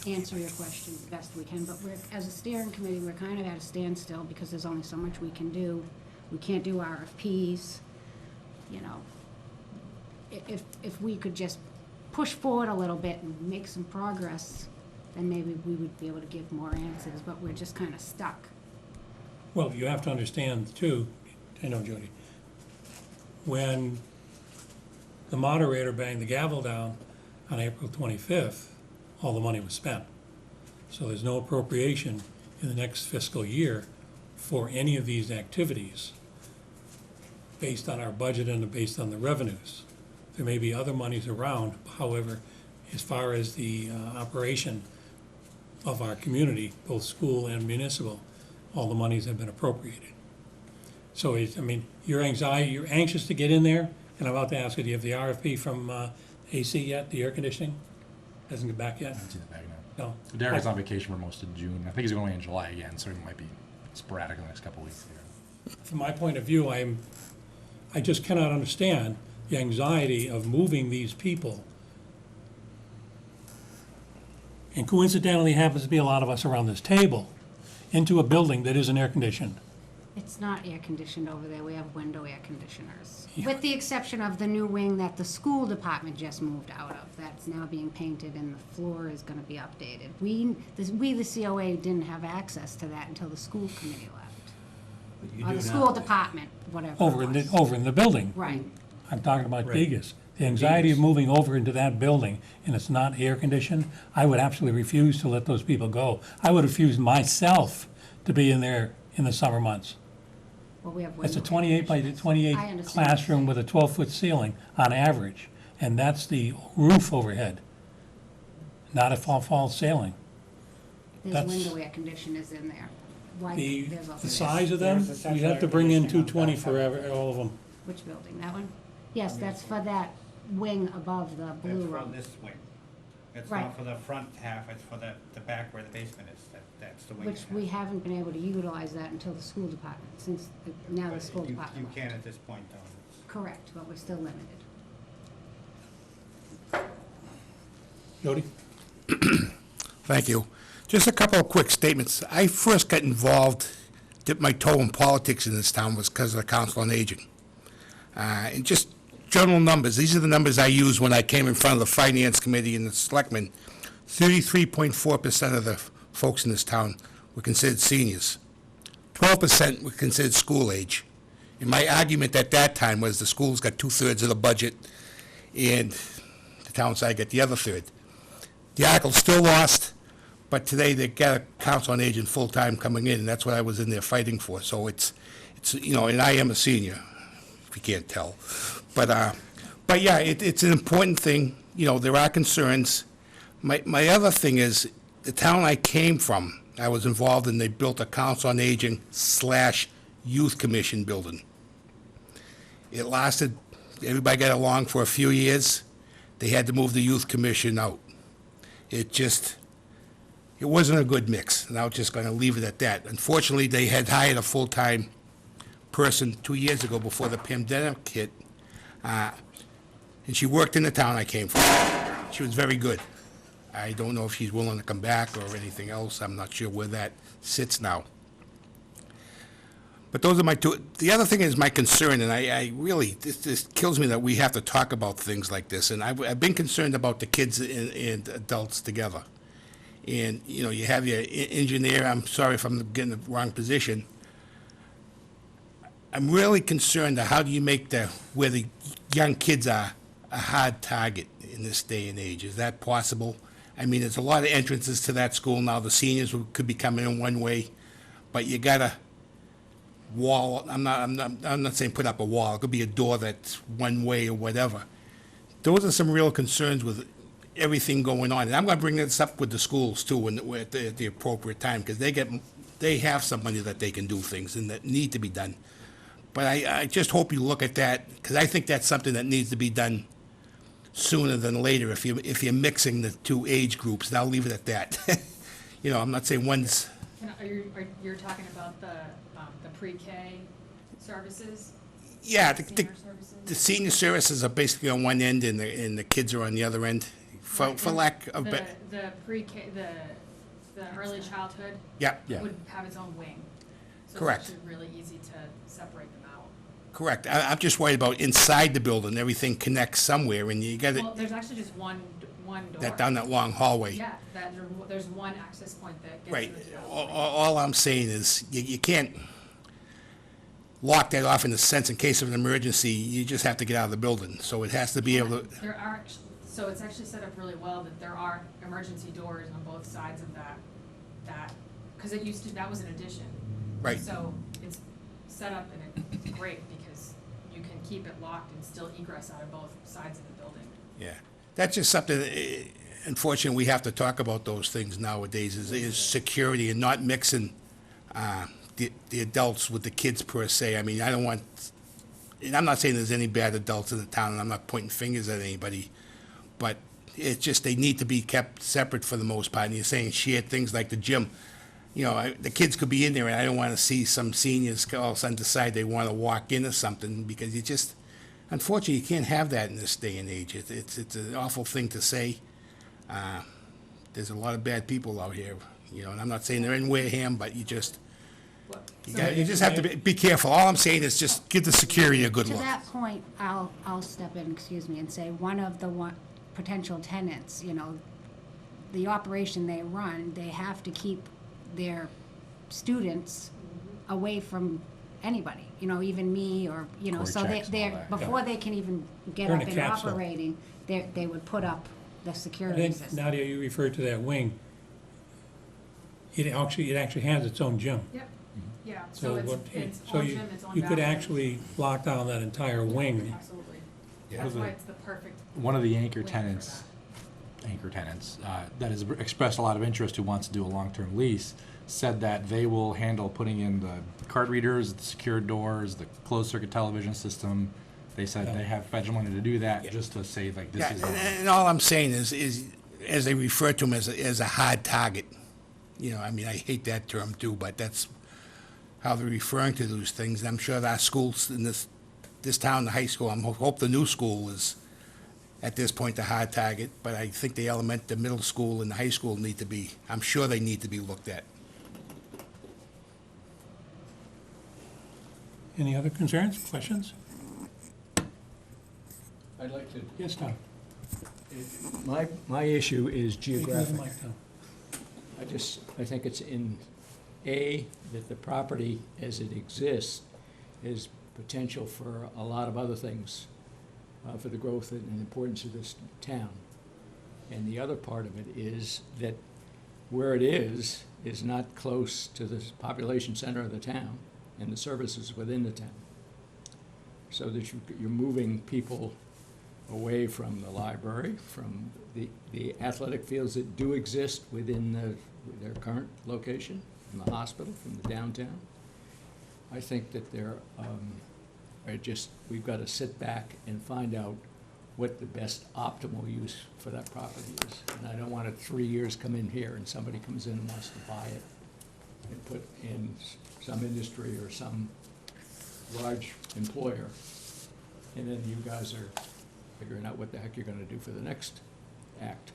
answer your question the best we can, but as a steering committee, we're kind of at a standstill because there's only so much we can do. We can't do RFPs, you know. If we could just push forward a little bit and make some progress, then maybe we would be able to give more answers, but we're just kind of stuck. Well, you have to understand too, I know Jody, when the moderator banged the gavel down on April 25th, all the money was spent. So there's no appropriation in the next fiscal year for any of these activities based on our budget and based on the revenues. There may be other monies around, however, as far as the operation of our community, both school and municipal, all the monies have been appropriated. So I mean, you're anxious to get in there, and I'm about to ask you, do you have the RFP from AC yet, the air conditioning? Hasn't come back yet? I haven't seen it back now. No. Derek's on vacation for most of June. I think he's going away in July again, so it might be sporadic in the next couple of weeks here. From my point of view, I just cannot understand the anxiety of moving these people. And coincidentally happens to be a lot of us around this table into a building that isn't air conditioned. It's not air conditioned over there, we have window air conditioners. Yeah. With the exception of the new wing that the school department just moved out of, that's now being painted and the floor is gonna be updated. We, the COA, didn't have access to that until the school committee left. Or the school department, whatever it was. Over in the building. Right, I'm talking about Right. Degas. The anxiety of moving over into that building and it's not air conditioned, I would absolutely refuse to let those people go. I would refuse myself to be in there in the summer months. well, we have window It's a air 28 by conditioners. 28 I understand. classroom with a 12-foot ceiling on average, and that's the roof overhead, not a false ceiling. There's that's- window air conditioners in there. Why, The there's also the this. size of them, There's a you have to central bring in air conditioning on 220 that for side. all of them. Which building, that one? Yes, that's for that wing above the That's blue for room. this wing. It's Right. not for the front half, it's for the back where the basement is, that's the wing. Which it we has. haven't been able to utilize that until the school department, since now the But school you- department. You left. can at this point, though. Correct, but we're still limited. Jody? Thank you. Just a couple of quick statements. I first got involved, dipped my toe in politics in this town was because of the Council on Aging. And just general numbers, these are the numbers I used when I came in front of the Finance Committee and the Selectmen. 33.4% of the folks in this town were considered seniors. 12% were considered school age. And my argument at that time was the schools got 2/3 of the budget, and the town side got the other third. The article's still lost, but today they got a council on aging full-time coming in, and that's what I was in there fighting for. So it's, you know, and I am a senior, if you can't tell. But yeah, it's an important thing. You know, there are concerns. My other thing is, the town I came from, I was involved in, they built a council on aging / youth commission building. It lasted, everybody got along for a few years. They had to move the youth commission out. It wasn't a good mix, and I was just gonna leave it at that. Unfortunately, they had hired a full-time person 2 years ago before the pandemic hit, and she worked in the town I came from. She was very good. I don't know if she's willing to come back or anything else. I'm not sure where that sits now. But those are my two. The other thing is my concern, and I really, this kills me that we have to talk about things like this. And I've been concerned about the kids and adults together. And, you know, you have your engineer, I'm sorry if I'm getting the wrong position. I'm really concerned that how do you make where the young kids are, a hard target in this day and age? Is that possible? I mean, there's a lot of entrances to that school now. The seniors could be coming in one way, but you gotta wall, I'm not saying put up a wall. It could be a door that's one way or whatever. Those are some real concerns with everything going on. And I'm gonna bring this up with the schools too, at the appropriate time, because they have somebody that they can do things and that need to be done. But I just hope you look at that, because I think that's something that needs to be done sooner than later if you're mixing the two age groups, and I'll leave it at that. You know, I'm not saying one's, You're talking about the pre-K services? yeah, Senior services? the senior services are basically on one end and the kids are on the other end, for lack of, The pre-K, the early childhood yeah, Yeah. would have its own wing. So Correct. it's actually really easy to separate them out. correct. I'm just worried about inside the building, everything connects somewhere, and you got Well, there's actually just one door. that down that long hallway. Yeah, there's one access point that gets Right. to the All I'm saying is, you can't lock that off in the sense in case of an emergency, you just have to get out of the building. So it has to be able to, There are, so it's actually set up really well that there are emergency doors on both sides of because it used to, that was an addition. right. So it's set up and it's great because you can keep it locked and still egress out of both sides of the building. Yeah. That's just something, unfortunately, we have to talk about those things nowadays, is security and not mixing the adults with the kids per se. I mean, I don't want, and I'm not saying there's any bad adults in the town, and I'm not pointing fingers at anybody, but it's just they need to be kept separate for the most part. And you're saying shared things like the gym. You know, the kids could be in there, and I don't want to see some seniors all of a sudden decide they want to walk in or something, because you just, unfortunately, you can't have that in this day and age. It's an awful thing to say. There's a lot of bad people out here, you know, and I'm not saying they're in Wareham, but you just have to be careful. All I'm saying is just give the security a good To look. that point, I'll step in, excuse me, and say one of the potential tenants, you know, the operation they run, they have to keep their students away from anybody, you know, even me or, you know, Core so checks and all they're, that. before they can even get They're in up a and capsule. operating, they would put up the I security think, system. Nadia, you referred to that wing. It actually has its own gym. Yep, yeah, So so it's, what- it's so own you- gym, its own You could bathroom. actually lock down that entire wing. Absolutely. Yeah. That's why it's the perfect. One of the anchor wing for tenants, that. that has expressed a lot of interest, who wants to do a long-term lease, said that they will handle putting in the card readers, the secured doors, the closed-circuit television system. They said they have federal money to do that, just to say, like, this Yeah, is. and all I'm saying is, as they refer to him as a hard target, you know, I mean, I hate that term too, but that's how they're referring to those things. I'm sure that our schools in this town, the high school, I hope the new school is, at this point, the hard target, but I think the middle school and the high school need to be, I'm sure they need to be looked at. Any other concerns, questions? I'd like to, Yes, Tom? my issue is Speak into the geographic. mic, Tom. I think it's that the property as it exists is potential for a lot of other things, for the growth and importance of this town. And the other part of it is that where it is not close to the population center of the town and the services within the town. So that you're moving people away from the library, from the athletic fields that do exist within their current location, from the hospital, from the downtown. I think that we've got to sit back and find out what the best optimal use for that property is. And I don't want it 3 years come in here and somebody comes in and wants to buy it and put in some industry or some large employer. And then you guys are figuring out what the heck you're gonna do for the next act.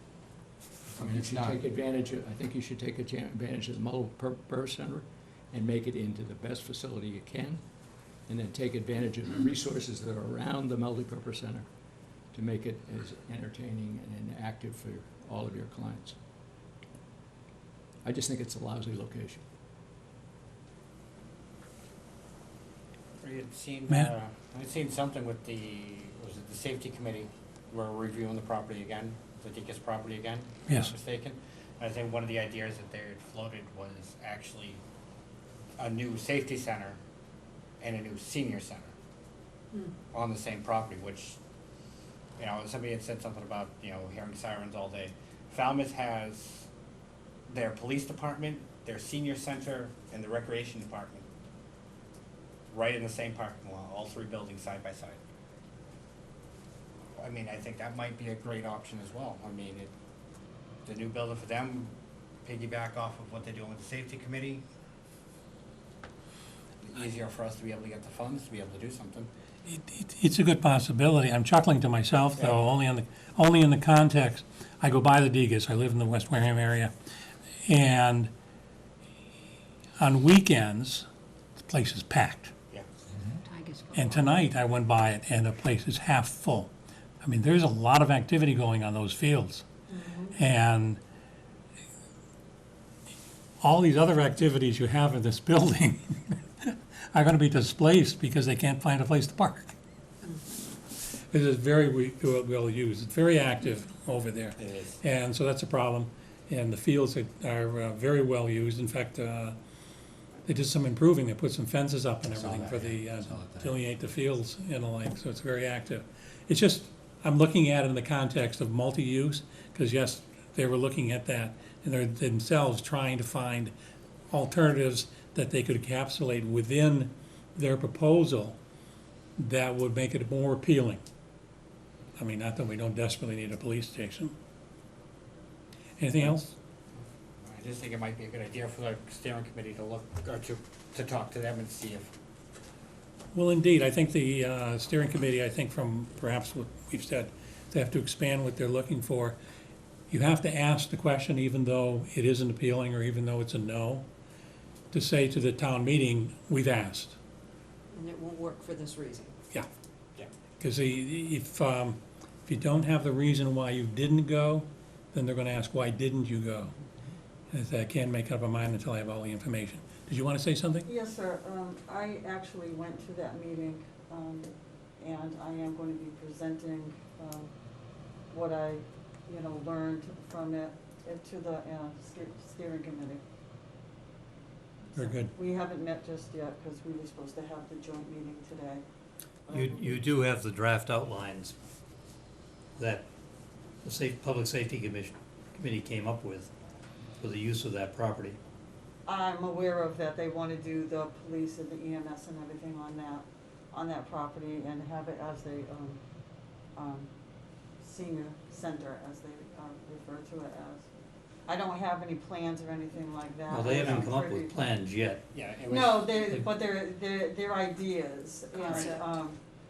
I mean, You it's should not- take advantage of, I think you should take advantage of the multi-purpose center and make it into the best facility you can. And then take advantage of the resources that are around the multi-purpose center to make it as entertaining and active for all of your clients. I just think it's a lousy location. We had seen, Matt? I had seen something with was it the safety committee, were reviewing the property again, the Deacon's property again? If I'm Yes. not mistaken. I think one of the ideas that they had floated was actually a new safety center and a new senior center on the same property, which, you know, somebody had said something about, you know, hearing sirens all day. Falmouth has their police department, their senior center, and the recreation department right in the same parking lot, all three buildings side by side. I mean, I think that might be a great option as well. I mean, the new building for them, piggyback off of what they're doing with the safety committee. Easier for us to be able to get the funds, to be able to do something. It's a good possibility. I'm chuckling to myself, though, only in the context, I go by the Degas, I live in the West Wareham area, and on weekends, the place is packed. Yeah. Tigers football. And tonight, I went by it, and the place is half full. I mean, there's a lot of activity going on those fields. And all these other activities you have in this building are gonna be displaced because they can't find a place to park. It is very well used. It's very active over there. It is. And so that's a problem. And the fields are very well used. In fact, they did some improving. They put some fences up and everything for the, delineate the fields and the like, so it's very active. It's just, I'm looking at it in the context of multi-use, because yes, they were looking at that, and they're themselves trying to find alternatives that they could encapsulate within their proposal that would make it more appealing. I mean, not that we don't desperately need a police station. Anything else? I just think it might be a good idea for the steering committee to look, or to talk to them and see if, Well, indeed, I think the steering committee, I think from perhaps what we've said, they have to expand what they're looking for. You have to ask the question, even though it isn't appealing or even though it's a no, to say to the town meeting, we've asked. And it won't work for this reason. Yeah. yeah. Because if you don't have the reason why you didn't go, then they're gonna ask, why didn't you go? And I say, I can't make up my mind until I have all the information. Did you want to say something? Yes, sir. I actually went to that meeting, and I am going to be presenting what I, learned from it to the steering committee. Very good. We haven't met just yet because we were supposed to have the joint meeting today. You do have the draft outlines that the Public Safety Committee came up with for the use of that property. I'm aware of that. They want to do the police and the EMS and everything on that property and have it as a senior center, as they refer to it as. I don't have any plans or anything like that. Well, they I'm haven't come up privy- with plans yet, Yeah, it was. No, but they're ideas. And, Concept.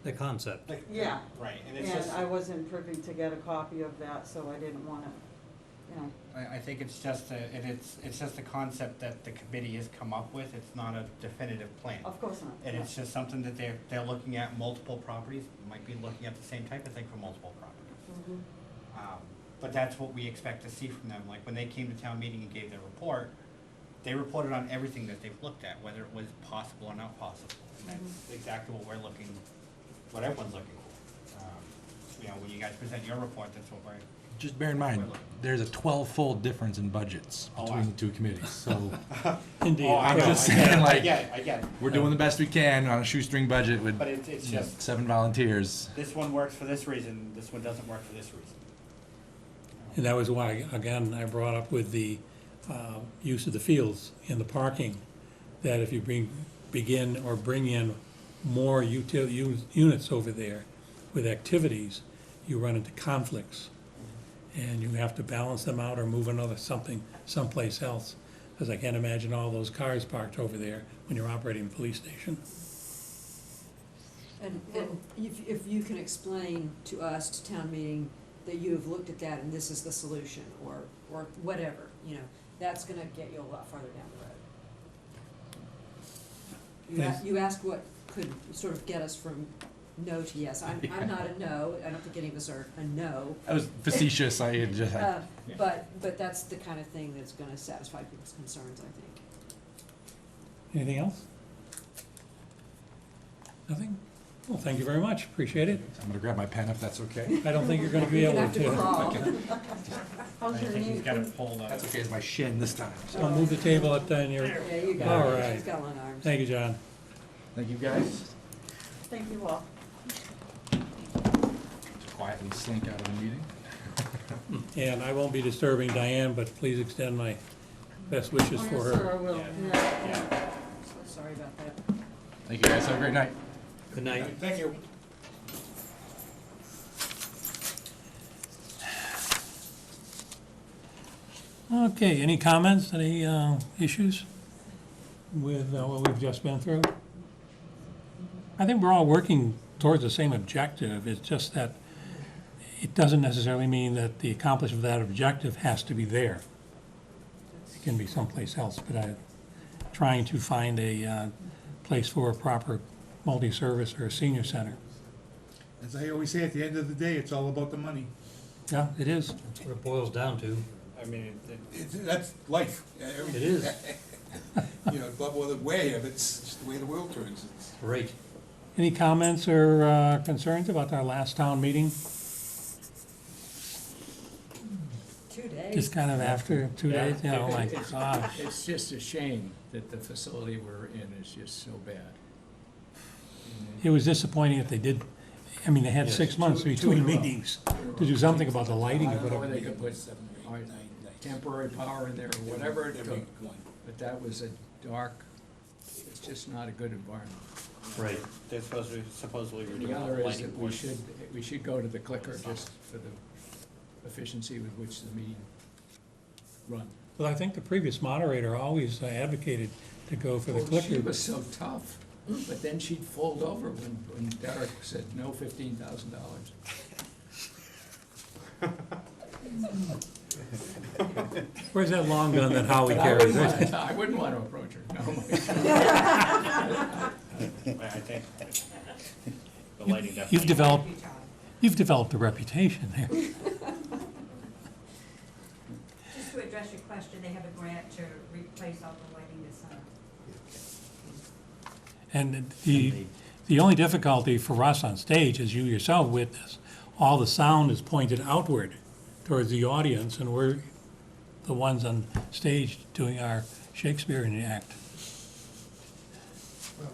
the concept. yeah. Right, and it's And just, I wasn't privy to get a copy of that, so I didn't want to, I think it's just it's just a concept that the committee has come up with. It's not a definitive plan. of course not. And it's just something that they're looking at multiple properties, might be looking at the same type of thing for multiple properties. Mhm. But that's what we expect to see from them. Like, when they came to town meeting and gave their report, they reported on everything that they've looked at, whether it was possible or not possible. And that's exactly what what everyone's looking for. When you guys present your report, that's what we're, Just bear in mind, there's a 12-fold difference in budgets Oh, between the two committees, so Indeed. I I'm know, just I get it, saying, I like, get it, I get it. we're doing the best we can on a shoestring budget with But it's just, 7 volunteers. this one works for this reason, this one doesn't work for this reason. And that was why, again, I brought up with the use of the fields and the parking, that if you bring in more units over there with activities, you run into conflicts. And you have to balance them out or move someplace else. Because I can't imagine all those cars parked over there when you're operating the police station. And if you can explain to us, to town meeting, that you have looked at that and this is the solution, or whatever, that's gonna get you a lot farther down the road. Thanks. You asked what could sort of get us from no to yes. I'm not a no, I don't think any of us are a no. I was facetious, I just, But that's the kind of thing that's gonna satisfy people's concerns, I think. Anything else? Nothing? Well, thank you very much, appreciate it. I'm gonna grab my pen if that's okay. I don't think you're gonna be You're able gonna have to to. crawl. How's I your think he's knee? got it pulled up. That's okay, it's my shin this time. So move the table up down your, Yeah, you got All it. right. She's got long arms. thank you, John. Thank you, guys. Thank you all. Quietly slink out of the meeting. And I won't be disturbing Diane, but please extend my best wishes Oh, for yes, her. sir, I will. Yeah. Yeah. So sorry about that. Thank you, guys, have a great night. Good night. Thank you. Okay, any comments, any issues with what we've just been through? I think we're all working towards the same objective. It's just that it doesn't necessarily mean that the accomplishment of that objective has to be there. It can be someplace else, but I'm trying to find a place for a proper multi-service or a senior center. As I always say, at the end of the day, it's all about the money. Yeah, it is. That's what it boils down to. I mean, That's life. It is. You know, but with Wareham, it's just the way the world turns. Great. Any comments or concerns about our last town meeting? 2 days. Just kind of after 2 days, you know, like, It's just a shame that the facility we're in is just so bad. it was disappointing that they did, I mean, they had 6 months between meetings to do something about the lighting I or don't know whatever. whether they could put temporary power in there or whatever it took, but that was a dark, it's just not a good environment. right, they're supposedly And redoing the all other the is lighting that portion. we should go to the clicker just for the efficiency with which the meeting run. Well, I think the previous moderator always advocated to go for the Well, she clicker. was so tough, but then she'd fold over when Derek said no $15,000. Where's that long gun that Howie I carries? wouldn't want to approach her, no. I think the lighting definitely. You've developed a reputation there. Just to address your question, they have a grant to replace all the lighting this summer. And the only difficulty for us on stage, as you yourself witness, all the sound is pointed outward towards the audience, and we're the ones on stage doing our Shakespearean act. Well,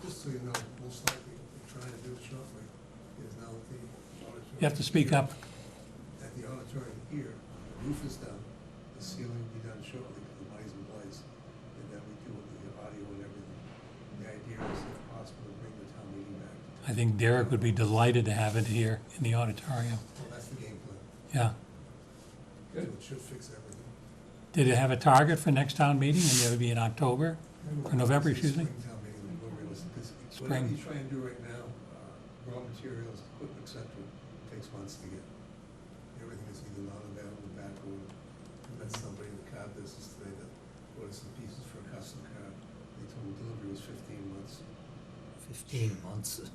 just so you know, most likely, we're trying to do it shortly, is now the auditorium. You have to speak up. At the auditorium here, the roof is done, the ceiling will be done shortly, because the money's in place, and then we do it with the audio and everything. The idea is, if possible, to bring the town meeting back. I think Derek would be delighted to have it here in the auditorium. Well, that's the game plan. Yeah. So it should fix everything. Did it have a target for next town meeting, and it would be in October, or November, excuse me? Spring town meeting, we're realistic, 'cause Spring. whatever you try and do right now, raw materials, equipment, et cetera, takes months to get. Everything is either not available, back order. We met somebody in the car business today that ordered some pieces for a custom car. They told him delivery was 15 months. 15 months.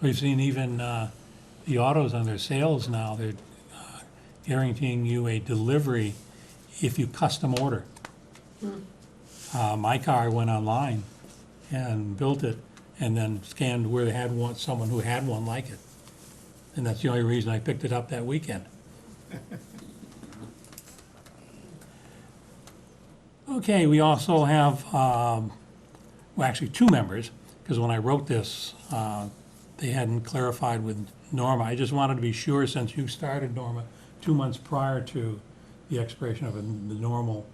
We've seen even the autos on their sales now, they're guaranteeing you a delivery if you custom order. My car went online and built it, and then scanned where they had one, someone who had one like it. And that's the only reason I picked it up that weekend. Okay, we also have, well, actually, two members, because when I wrote this, they hadn't clarified with Norma. I just wanted to be sure, since you started, Norma, 2 months prior to the expiration of the normal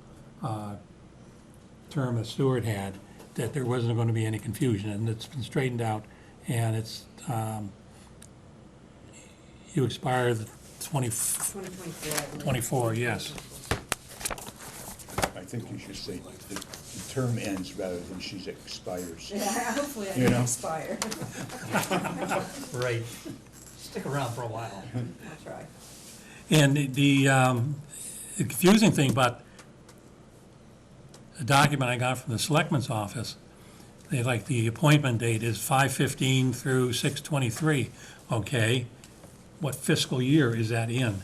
term that Stuart had, that there wasn't going to be any confusion, and it's been straightened out, and it's, you expire the 2024. 24, yes. I think you should say the term ends rather than she expires. Yeah, hopefully I You know? can expire. Right. Stick around for a while. I'll try. And the confusing thing about the document I got from the selectman's office, they like the appointment date is 5/15 through 6/23. Okay, what fiscal year is that in?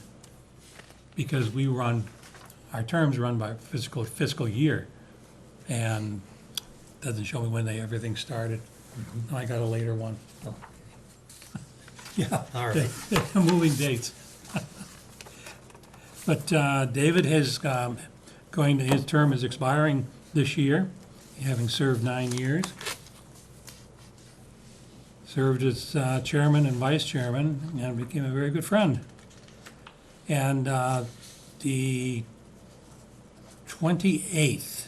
Because we run, our terms run by fiscal year, and doesn't show me when everything started. I got a later one. So. Yeah. All right. they're moving dates. But David has his term is expiring this year, having served 9 years. Served as chairman and vice chairman, and became a very good friend. And the 28th,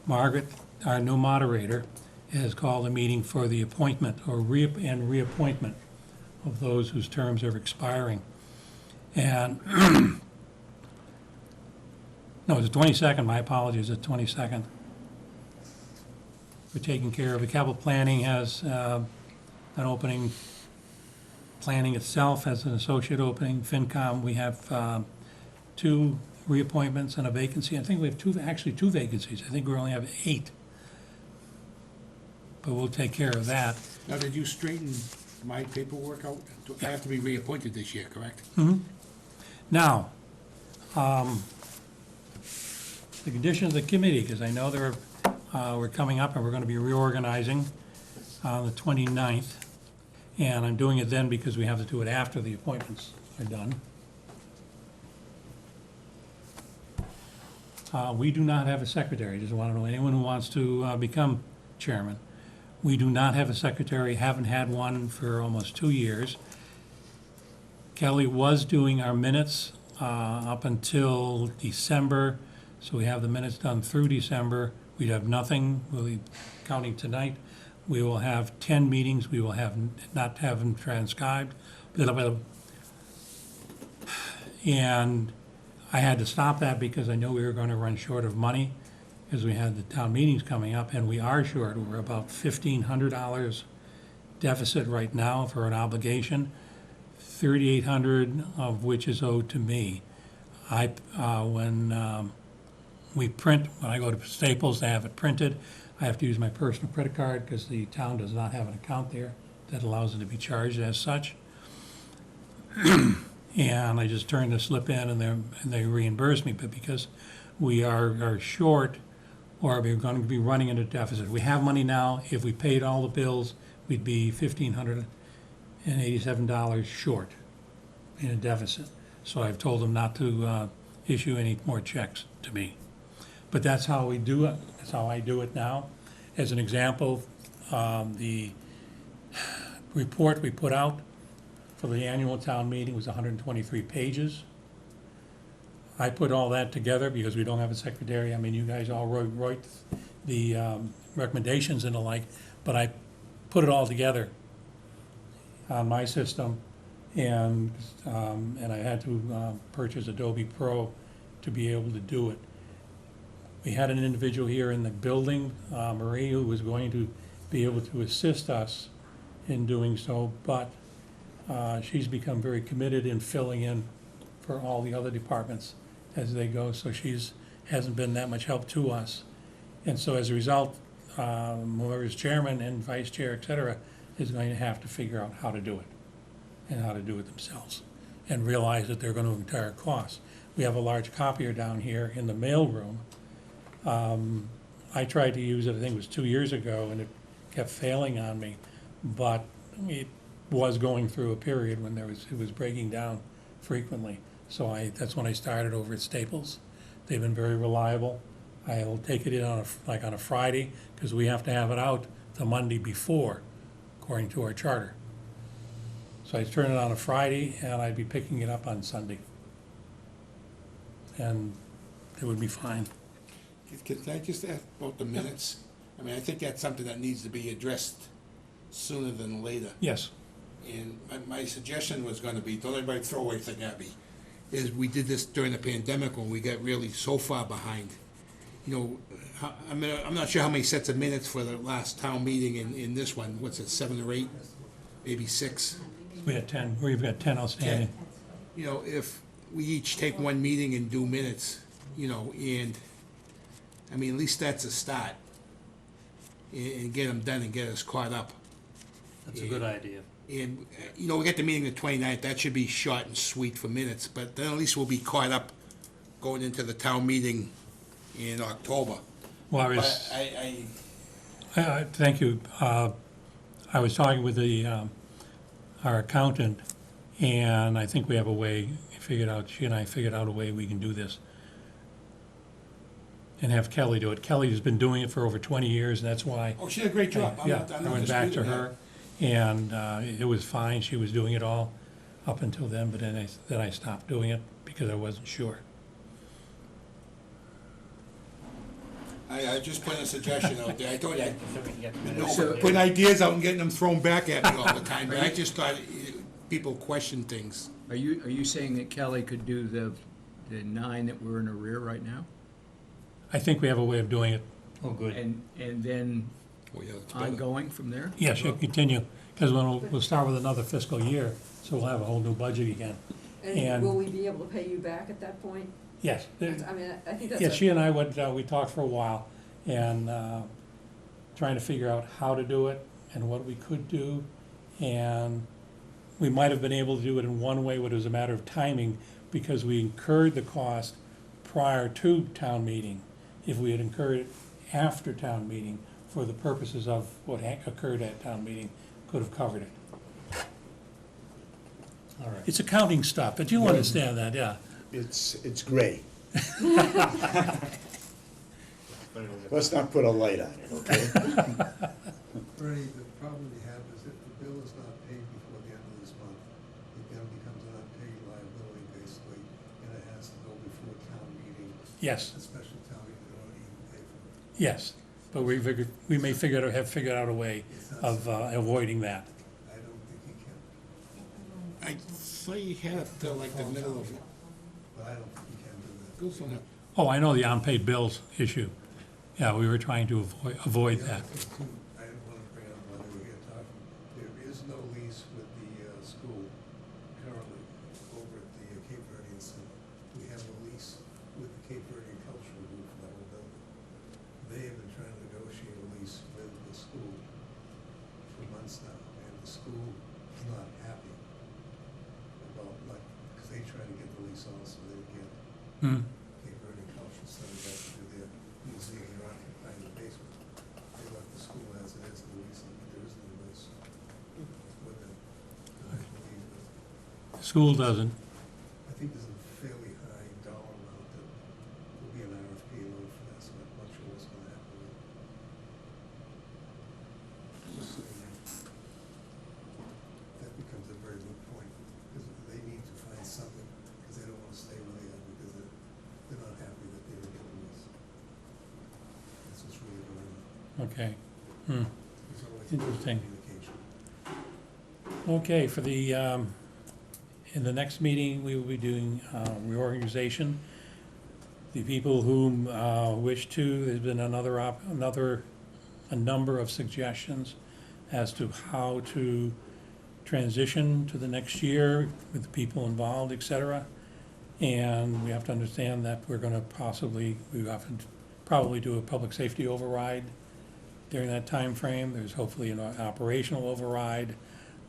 Margaret, our new moderator, has called a meeting for the appointment or reappointment of those whose terms are expiring. And No, it's the 22nd, my apologies, the 22nd. We're taking care of it. Capital Planning has an opening. Planning itself has an associate opening. FinCom, we have 2 reappointments and a vacancy. I think we have two vacancies. I think we only have 8. But we'll take care of that. Now, did you straighten my paperwork out? I have to be reappointed this year, correct? Now, the conditions of the committee, because I know we're coming up and we're going to be reorganizing on the 29th. And I'm doing it then because we have to do it after the appointments are done. We do not have a secretary. Just want to know anyone who wants to become chairman. We do not have a secretary, haven't had one for almost 2 years. Kelly was doing our minutes up until December, so we have the minutes done through December. We'd have nothing, we'll be counting tonight. We will have 10 meetings, we will not have them transcribed. And I had to stop that because I knew we were going to run short of money because we had the town meetings coming up, and we are short. We're about $1,500 deficit right now for an obligation, $3,800 of which is owed to me. When I go to Staples, they have it printed. I have to use my personal credit card because the town does not have an account there that allows it to be charged as such. And I just turn the slip in and they reimburse me, but because we are short, or we're going to be running into deficit. We have money now. If we paid all the bills, we'd be $1,587 short in a deficit. So I've told them not to issue any more checks to me. But that's how we do it. That's how I do it now. As an example, the report we put out for the annual town meeting was 123 pages. I put all that together because we don't have a secretary. I mean, you guys all wrote the recommendations and the like, but I put it all together on my system, and I had to purchase Adobe Pro to be able to do it. We had an individual here in the building, Marie, who was going to be able to assist us in doing so, but she's become very committed in filling in for all the other departments as they go, so hasn't been that much help to us. And so as a result, whoever's chairman and vice chair, et cetera, is going to have to figure out how to do it and how to do it themselves and realize that they're going to incur costs. We have a large copier down here in the mail room. I tried to use it, I think it was 2 years ago, and it kept failing on me, but it was going through a period when it was breaking down frequently. So that's when I started over at Staples. They've been very reliable. I'll take it in on a Friday, because we have to have it out the Monday before, according to our charter. So I turn it on a Friday, and I'd be picking it up on Sunday. And it would be fine. Can I just ask about the minutes? I mean, I think that's something that needs to be addressed sooner than later. Yes. And my suggestion was gonna be, don't everybody throw anything at me, is we did this during the pandemic when we got really so far behind. You know, I'm not sure how many sets of minutes for the last town meeting in this one, what's it, 7 or 8, maybe 6? We had 10, we've got 10 outstanding. You know, if we each take one meeting and do minutes, you know, and, I mean, at least that's a start. And get them done and get us caught up. That's a good idea. And, you know, we get the meeting the 29th, that should be short and sweet for minutes, but then at least we'll be caught up going into the town meeting in October. Well, But thank you. I was talking with our accountant, and I think we have a way she and I figured out a way we can do this. And have Kelly do it. Kelly has been doing it for over 20 years, and that's why. Oh, she did a great job. I went back to her, and it was fine. She was doing it all up until then, but then I stopped doing it because I wasn't sure. I just put a suggestion out there. I told you, So we can get the I minutes. know, putting ideas out and getting them thrown back at me all the time, but I just thought people question things. Are you saying that Kelly could do the 9 that we're in arrear right now? I think we have a way of doing it. Oh, good. And then Oh, yeah, it's better. ongoing from there? Yes, you'll continue, because we'll start with another fiscal year, so we'll have a whole new budget again. And will we be able to pay you back at that point? Yes. I mean, I think that's Yeah, a. she and I we talked for a while, and trying to figure out how to do it and what we could do. And we might have been able to do it in one way, but it was a matter of timing, because we incurred the cost prior to town meeting. If we had incurred it after town meeting, for the purposes of what occurred at town meeting, could have covered it. All right. It's accounting stuff, but you understand that, yeah. It's gray. Let's not put a light on it, okay? Bernie, the problem we have is if the bill is not paid before the end of this month, it then becomes an unpaid liability basically, and it has to go before town meeting, Yes, a special town meeting, they don't even pay for it. yes, but we may have figured out a way of avoiding that. I don't think you can, I thought you had it till like the middle of it. but I don't think you can do that. Go from it. Oh, I know the unpaid bills issue. Yeah, we were trying to avoid The that. other thing too, I didn't want to bring up while we were here talking, there is no lease with the school currently over at the Cape Verdean Center. We have a lease with the Cape Verdean Cultural Group for the whole building. They have been trying to negotiate a lease with the school for months now, and the school is not happy about, like, because they try to get the lease also, they get Hmm. Cape Verdean Cultural Center got to do their museum, they're occupying the basement. They left the school as it is, the lease, and there is no lease with them. I believe that, School doesn't. I think there's a fairly high dollar amount that will be an RFP load for that, so I'm not sure what's gonna happen with it. Just so you know. That becomes a very good point, because they need to find something, because they don't wanna stay where they are, because they're not happy that they didn't get the lease. That's what's really going on. Okay. Hmm. There's always Interesting. communication. Okay, for the, in the next meeting, we will be doing reorganization. The people whom wish to, there's been a number of suggestions as to how to transition to the next year with the people involved, et cetera. And we have to understand that we're gonna probably do a public safety override during that time frame. There's hopefully an operational override.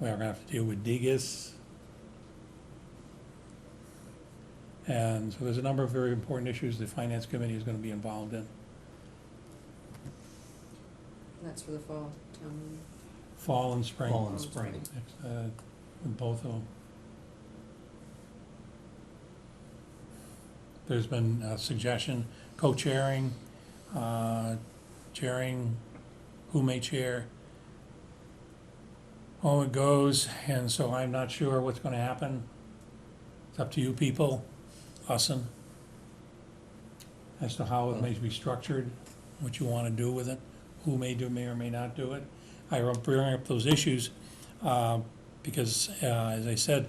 We're gonna have to deal with Digas. And so there's a number of very important issues the Finance Committee is gonna be involved in. That's for the fall town meeting. Fall and spring. Fall and spring. Both of them. There's been a suggestion, co-chairing, chairing, who may chair. Oh, it goes, and so I'm not sure what's gonna happen. It's up to you people, usin, as to how it may be structured, what you wanna do with it, who may or may not do it. I bring up those issues, because, as I said,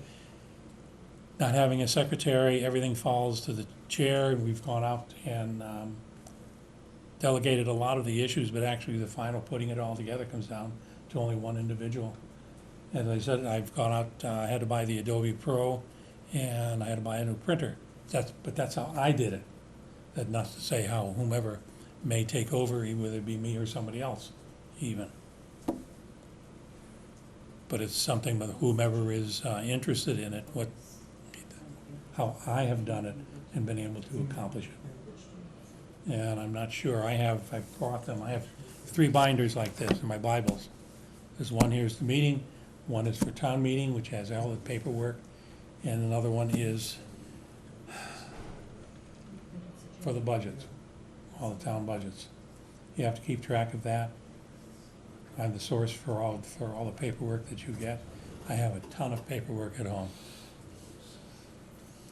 not having a secretary, everything falls to the chair, and we've gone out and delegated a lot of the issues, but actually the final putting it all together comes down to only one individual. As I said, I've gone out, I had to buy the Adobe Pro, and I had to buy a new printer. But that's how I did it. That's not to say how whomever may take over, whether it be me or somebody else even. But it's something that whomever is interested in it, how I have done it and been able to accomplish it. And I'm not sure, I've brought them, I have 3 binders like this in my Bibles. There's one here's the meeting, one is for town meeting, which has all the paperwork, and another one is for the budgets, all the town budgets. You have to keep track of that. I have the source for all the paperwork that you get. I have a ton of paperwork at home.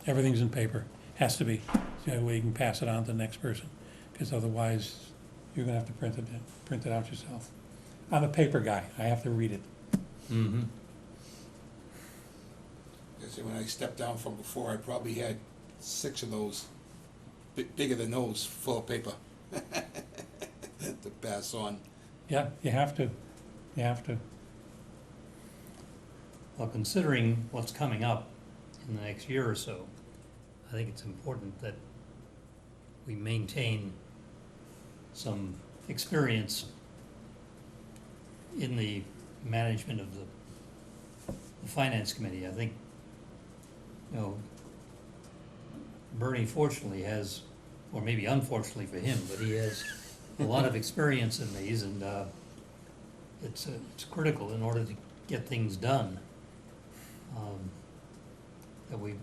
Everything's in paper, has to be, so that way you can pass it on to the next person, because otherwise, you're gonna have to print it out yourself. I'm a paper guy, I have to read it. Mm-hmm. I say, when I stepped down from before, I probably had 6 of those, bigger than those, full of paper. to pass on. Yeah, you have to. You have to. Well, considering what's coming up in the next year or so, I think it's important that we maintain some experience in the management of the finance committee. I think, you know, Bernie fortunately has, or maybe unfortunately for him, but he has a lot of experience in these, and it's critical in order to get things done, that we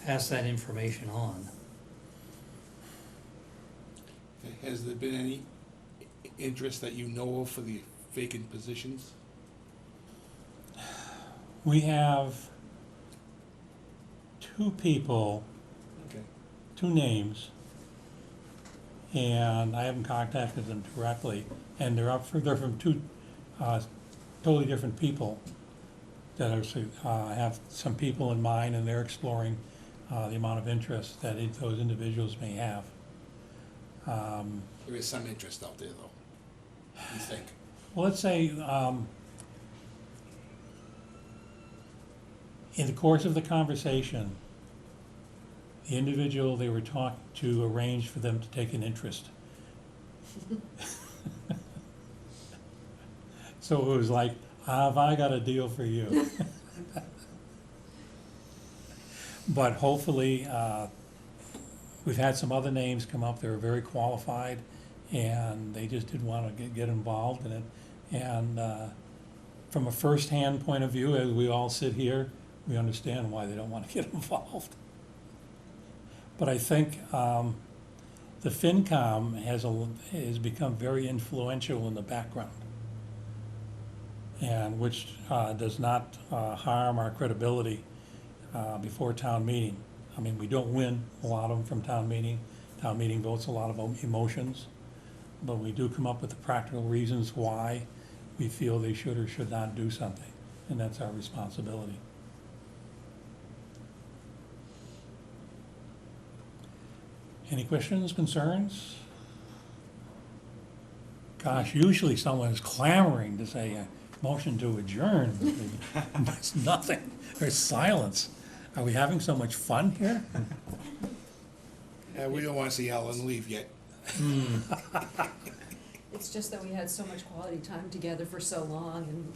pass that information on. Has there been any interest that you know of for the vacant positions? We have two people, Okay. two names, and I haven't contacted them directly, and they're from two totally different people that are, have some people in mind, and they're exploring the amount of interest that those individuals may have. There is some interest out there, though, you think? Well, let's say, in the course of the conversation, the individual they were talking to arranged for them to take an interest. So it was like, have I got a deal for you? But hopefully, we've had some other names come up that are very qualified, and they just didn't want to get involved in it. And from a first-hand point of view, as we all sit here, we understand why they don't want to get involved. But I think the FinCom has become very influential in the background, and which does not harm our credibility before town meeting. I mean, we don't win a lot of them from town meeting. Town meeting votes a lot of emotions, but we do come up with the practical reasons why we feel they should or should not do something, and that's our responsibility. Any questions, concerns? Gosh, usually someone is clamoring to say a motion to adjourn. There's nothing, there's silence. Are we having so much fun here? We don't want to see Alan leave yet. It's just that we had so much quality time together for so long, and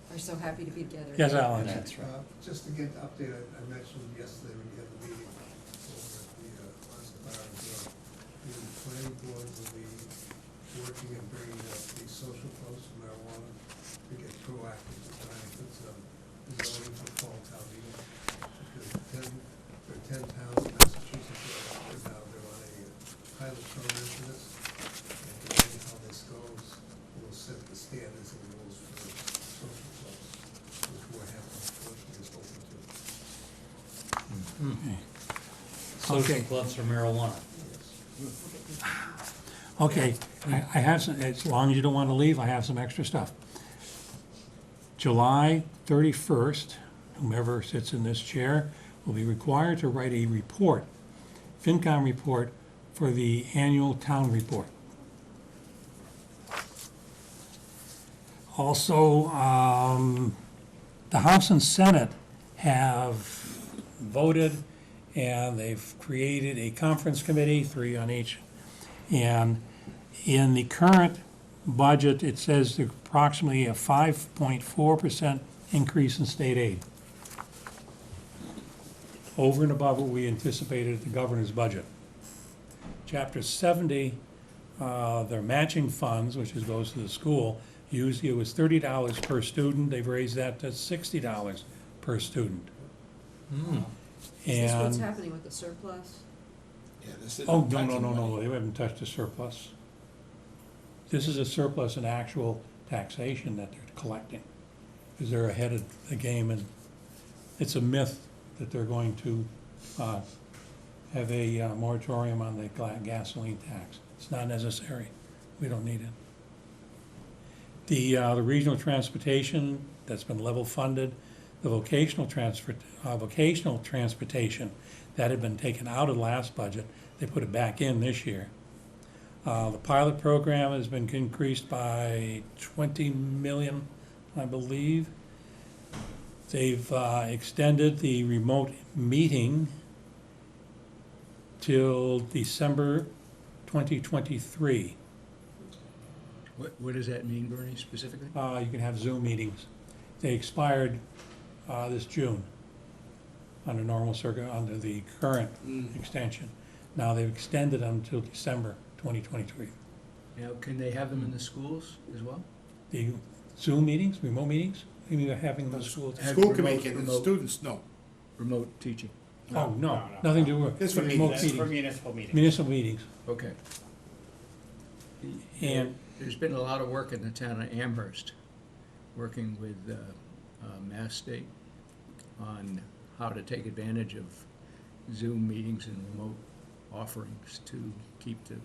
we're so happy to be together. Yes, Alan? That's right. Just to get the update, I mentioned yesterday when you had the meeting over at the Honest Bar and Grill. The planning board will be working and bringing up the social posts for marijuana to get proactive to try and put some zoning for fall town meeting. Because there are 10 towns in Massachusetts right now, they're on a pilot program for this. And depending how this goes, we'll set the standards and rules for social clubs, which Wareham unfortunately is open to. Social Okay. clubs for marijuana. Okay, I have some, as long as you don't want to leave, I have some extra stuff. July 31st, whomever sits in this chair will be required to write a report, FinCom report, for the annual town report. Also, the House and Senate have voted, and they've created a conference committee, 3 on each. And in the current budget, it says approximately a 5.4% increase in state aid, over and above what we anticipated at the governor's budget. Chapter 70, their matching funds, which goes to the school, usually it was $30 per student. They've raised that to $60 per student. Is this what's And, happening with the surplus? Yeah, this is. oh, no, they haven't touched the surplus. This is a surplus in actual taxation that they're collecting, because they're ahead of the game, and it's a myth that they're going to have a moratorium on the gasoline tax. It's not necessary. We don't need it. The regional transportation, that's been level funded. The vocational transportation, that had been taken out of the last budget, they put it back in this year. The pilot program has been increased by 20 million, I believe. They've extended the remote meeting till December 2023. What does that mean, Bernie, specifically? You can have Zoom meetings. They expired this June under under the current extension. Now they've extended them until December 2023. Now, can they have them in the schools as well? The Zoom meetings, remote meetings, you mean they're having them in the schools? Have School remote- committee, and remote- students, no. Remote teaching, Oh, no, No, no. nothing to do with This for remote That's for meetings. municipal meetings. Municipal meetings. okay. And There's been a lot of work in the town of Amherst, working with Mass State on how to take advantage of Zoom meetings and remote offerings to keep the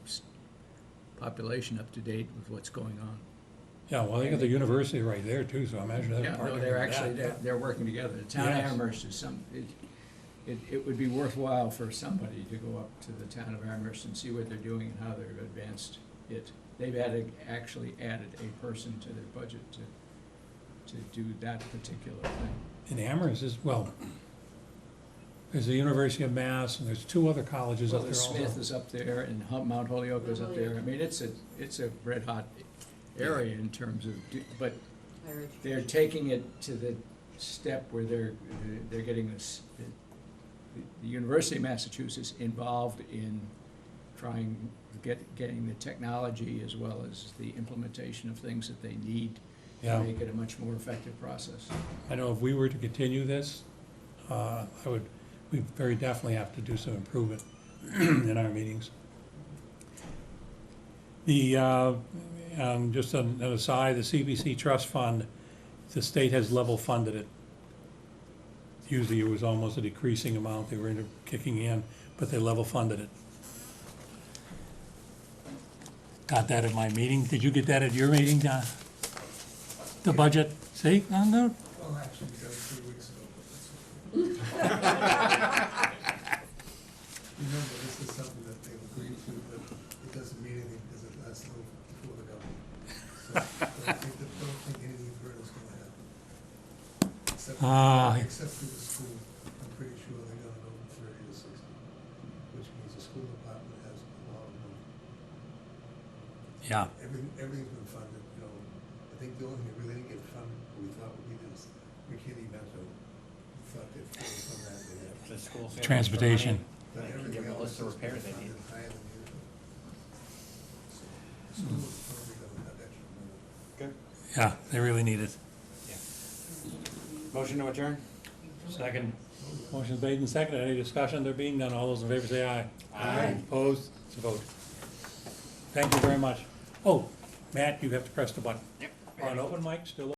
population up to date with what's going on. yeah, well, they got the university right there too, so I imagine they're Yeah, partnering no, with they're that. actually, they're working together. The town of Yes. Amherst is it would be worthwhile for somebody to go up to the town of Amherst and see what they're doing and how they've advanced it. They've actually added a person to their budget to do that particular thing. In Amherst is, well, there's the University of Mass, and there's two other colleges Well, up the there Smith also. is up there and Mount Holyoke is up there. I mean, it's a red hot area in terms of, but they're taking it to the step where they're getting this, the University of Massachusetts involved in trying, getting the technology as well as the implementation of things that they need to Yeah. make it a much more effective process. I know if we were to continue this, we very definitely have to do some improvement in our meetings. Just an aside, the CBC Trust Fund, the state has level funded it. Usually it was almost a decreasing amount they were kicking in, but they level funded it. Got that at my meeting. Did you get that at your meeting, Don? The budget, see, I know. Well, actually, we got it 3 weeks ago, but that's. Remember, this is something that they've agreed to, but it doesn't mean anything because it lasts till before the government. So, don't think anything further is gonna happen. Except through the school, I'm pretty sure they're gonna go from 30 to 60, which means the school department has a lot of money. Yeah. Everything's been funded, you know. I think the only thing that really didn't get funded, we thought would be this McKinney-Vento. We thought that from that, they had. The school savings for Transportation. money, But they can everything give them a else list of has been repairs they need. funded higher than usual. So, the school is probably gonna have extra money. Good. Yeah, they really need it. Yeah. Motion to adjourn? Second. Motion's made and seconded. Any discussion? There being none, all those in favor say aye. Aye. Opposed? It's a vote. Thank you very much. Oh, Matt, you have to press the button. Yep. On open mic, still